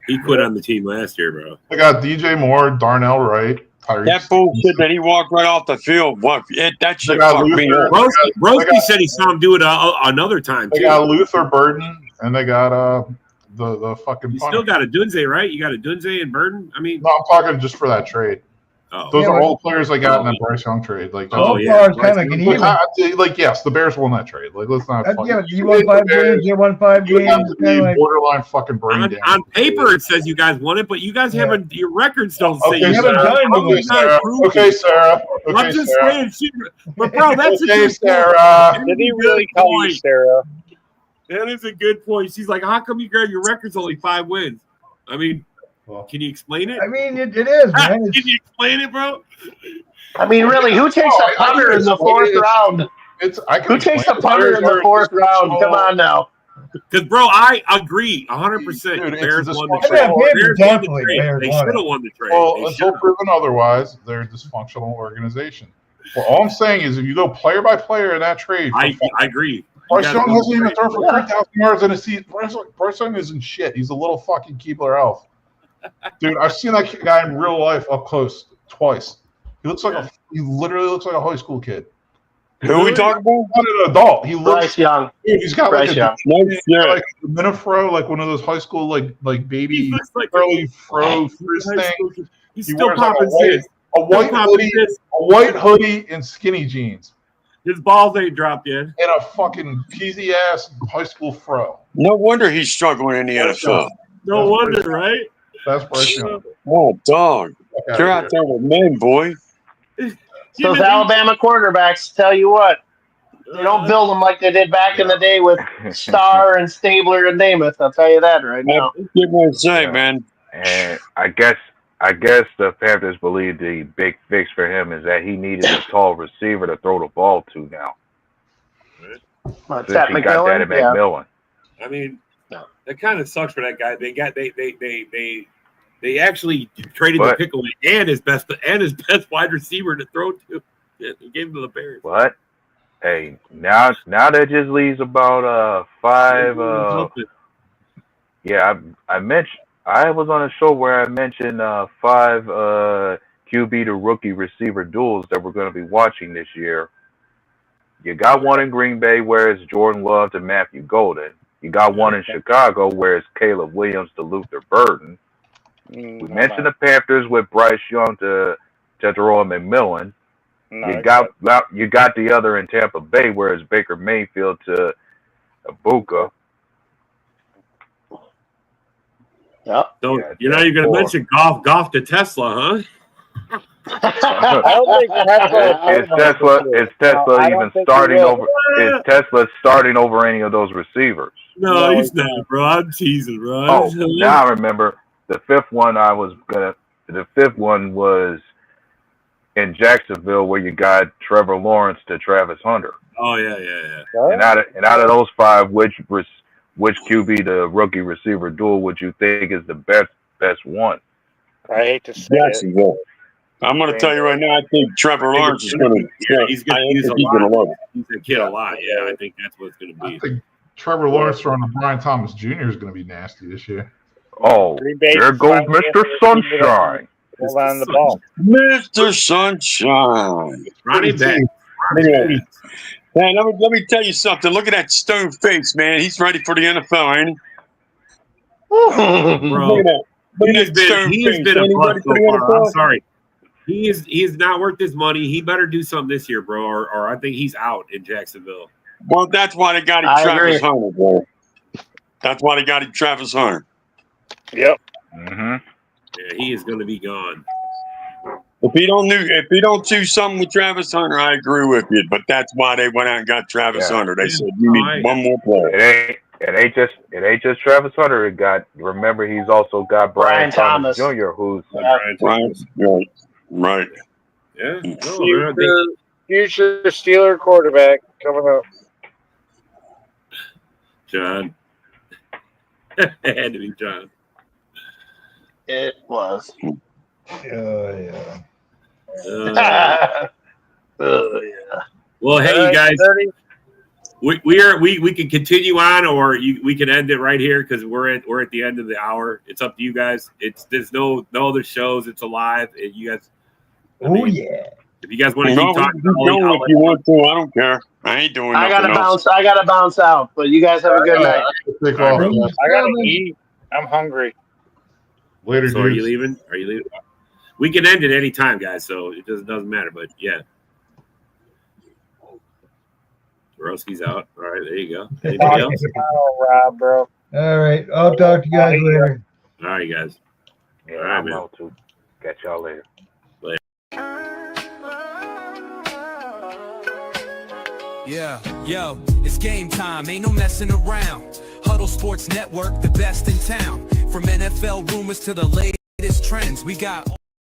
Speaker 4: He quit on the team last year, bro.
Speaker 9: I got DJ Moore, Darnell Wright, Tyrese.
Speaker 1: That bullshit that he walked right off the field. What? That shit
Speaker 9: got
Speaker 1: fucked me up.
Speaker 4: Broski said he saw him do it another time,
Speaker 9: They
Speaker 4: too.
Speaker 9: got Luther Burden, and they got the fucking.
Speaker 4: You still got a Dunze, right? You got a Dunze and Burden? I mean,
Speaker 9: no, I'm talking just for that trade.
Speaker 4: Oh.
Speaker 9: Those
Speaker 8: Yeah,
Speaker 9: are
Speaker 8: but-
Speaker 9: all the players I got in that Bryce Young trade. Like,
Speaker 8: So
Speaker 4: Oh,
Speaker 8: far,
Speaker 4: yeah.
Speaker 8: it's kind of like an even.
Speaker 9: like yes, the Bears won that trade. Like, let's not.
Speaker 8: Yeah, you won 5 games. You won 5
Speaker 9: You have
Speaker 8: games.
Speaker 9: to
Speaker 8: Kind
Speaker 9: be
Speaker 8: of like,
Speaker 9: borderline fucking brain damage.
Speaker 4: On paper, it says you guys won it, but you guys haven't. Your records don't say
Speaker 9: Okay,
Speaker 4: you
Speaker 8: haven't
Speaker 9: Sarah.
Speaker 8: done
Speaker 9: Okay,
Speaker 8: anything.
Speaker 9: Sarah. Okay, Sarah. Okay,
Speaker 4: I'm just
Speaker 9: Sarah.
Speaker 4: saying, shit. But bro, that's
Speaker 9: Okay,
Speaker 4: a good
Speaker 9: Sarah.
Speaker 4: point.
Speaker 7: Did he really call you Sarah?
Speaker 4: That is a good point. She's like, how come your record's only 5 wins? I mean, can you explain it?
Speaker 8: I mean, it is, man.
Speaker 4: Can you explain it, bro?
Speaker 5: I mean, really, who takes a punter in the 4th round? Who takes a punter in the 4th round? Come on now.
Speaker 4: Because, bro, I agree 100%.
Speaker 9: Dude, it's
Speaker 4: Bears
Speaker 9: a
Speaker 4: won the
Speaker 9: dysfunctional-
Speaker 4: trade.
Speaker 8: Yeah,
Speaker 4: Bears won the
Speaker 8: definitely
Speaker 4: trade.
Speaker 8: Bears
Speaker 4: They
Speaker 8: won
Speaker 4: should
Speaker 8: it.
Speaker 4: have won the trade.
Speaker 9: Well,
Speaker 4: They
Speaker 9: until
Speaker 4: should've.
Speaker 9: proven otherwise, they're a dysfunctional organization. Well, all I'm saying is, if you go player by player in that trade,
Speaker 4: I agree.
Speaker 9: Bryce
Speaker 4: You
Speaker 9: Young
Speaker 4: gotta
Speaker 9: hasn't
Speaker 4: go
Speaker 9: even thrown
Speaker 4: trade.
Speaker 9: for 3,000 yards in a season. Bryce Young isn't shit. He's a little fucking Keebler elf. Dude, I've seen that guy in real life up close twice. He literally looks like a high school kid.
Speaker 1: Who are we talking about?
Speaker 9: Not an adult. He looks.
Speaker 5: Bryce Young.
Speaker 9: Dude, he's got
Speaker 5: Bryce Young.
Speaker 9: he's got like a minifro, like one of those high school like baby
Speaker 4: He looks like
Speaker 9: curly fro frizz
Speaker 4: high
Speaker 9: thing.
Speaker 4: school kid. He's
Speaker 9: He
Speaker 4: still
Speaker 9: wears like
Speaker 4: popping his.
Speaker 9: a white hoodie, and skinny jeans,
Speaker 4: His balls ain't dropped yet.
Speaker 9: and a fucking peasy ass high school fro.
Speaker 1: No wonder he's struggling in the NFL.
Speaker 4: No wonder, right?
Speaker 9: That's Bryce Young.
Speaker 1: Oh, dog.
Speaker 9: Okay,
Speaker 1: You're out there with men, boy.
Speaker 5: Those Alabama quarterbacks, tell you what, they don't build them like they did back in the day with Starr and Stabler and Namath. I'll tell you that right now.
Speaker 1: Get what I'm saying, man.
Speaker 6: And I guess the Panthers believe the big fix for him is that he needed a tall receiver to throw the ball to now.
Speaker 5: What's
Speaker 6: Since
Speaker 5: that,
Speaker 6: he got that at
Speaker 5: McMillan?
Speaker 6: McMillan.
Speaker 4: I mean, that kind of sucks for that guy. They actually traded the pick away and his best wide receiver to throw to. Yeah, they gave him to the Bears.
Speaker 6: What? Hey, now that just leaves about 5. Yeah, I mentioned. I was on a show where I mentioned 5 QB to rookie receiver duels that we're going to be watching this year. You got one in Green Bay where it's Jordan Love to Matthew Golden. You got one in Chicago where it's Caleb Williams to Luther Burden. We mentioned the Panthers with Bryce Young to Jerome McMillan. You got the other in Tampa Bay where it's Baker Mayfield to Ibuka.
Speaker 5: Yep.
Speaker 4: So you're not even going to mention Goff to Tesla, huh?
Speaker 7: I don't think
Speaker 6: Is Tesla even starting over? Is Tesla starting over any of those receivers?
Speaker 4: No, he's not, bro. I'm teasing, bro.
Speaker 6: Oh, now I remember the fifth one. The fifth one was in Jacksonville where you got Trevor Lawrence to Travis Hunter.
Speaker 4: Oh yeah.
Speaker 6: And out of those 5, which QB the rookie receiver duel would you think is the best one?
Speaker 7: I hate to say
Speaker 1: Jacksonville. I'm going to tell you right now, I think Trevor Lawrence is going to.
Speaker 4: He's going to use a lot. He's a kid a lot. Yeah, I think that's what it's going to be.
Speaker 9: I think Trevor Lawrence throwing to Brian Thomas Jr. is going to be nasty this year.
Speaker 6: Oh, there goes Mr. Sunshine.
Speaker 7: Hold on the ball.
Speaker 1: Mr. Sunshine.
Speaker 4: Ronnie back.
Speaker 1: Man, let me tell you something. Look at that stone face, man. He's ready for the NFL, ain't he?
Speaker 4: Bro,
Speaker 1: Look at that.
Speaker 4: he has been a bust so far. I'm sorry. He is not worth his money. He better do something this year, bro, or I think he's out in Jacksonville.
Speaker 1: Well, that's why they got him Travis Hunter, bro. That's why they got him Travis Hunter.
Speaker 7: Yep.
Speaker 6: Mm-hmm.
Speaker 4: Yeah, he is going to be gone.
Speaker 1: If he don't do something with Travis Hunter, I agree with you. But that's why they went out and got Travis Hunter. They said you need one more player.
Speaker 6: It ain't just Travis Hunter. Remember he's also got Brian Thomas Jr. who's
Speaker 1: Right.
Speaker 4: Yeah.
Speaker 7: Future Steeler quarterback coming up.
Speaker 4: John. It had to be John.
Speaker 5: It was.
Speaker 8: Oh, yeah.
Speaker 5: Oh, yeah.
Speaker 4: Well, hey, you guys, we can continue on, or we can end it right here because we're at the end of the hour. It's up to you guys. There's no other shows. It's alive. And you guys.
Speaker 8: Yeah.
Speaker 4: If you guys want to
Speaker 1: No,
Speaker 4: keep talking,
Speaker 1: if you want to, I don't care. I ain't doing nothing else.
Speaker 5: I gotta bounce out. But you guys have a good night.
Speaker 7: I gotta eat. I'm hungry.
Speaker 9: Later,
Speaker 4: so are you leaving? Are you leaving? We can end it any time, guys. So it doesn't matter. But yeah. Roski's out. All right, there you go. Anybody else?
Speaker 7: Rob, bro.
Speaker 8: All right. I'll talk to you guys later.
Speaker 4: All right, guys.
Speaker 6: Yeah,
Speaker 4: all right,
Speaker 6: I'm
Speaker 4: man.
Speaker 6: out too. Catch y'all later.
Speaker 2: Yeah, yo, it's game time, ain't no messing around. Huddle Sports Network, the best in town. From NFL rumors to the latest trends, we got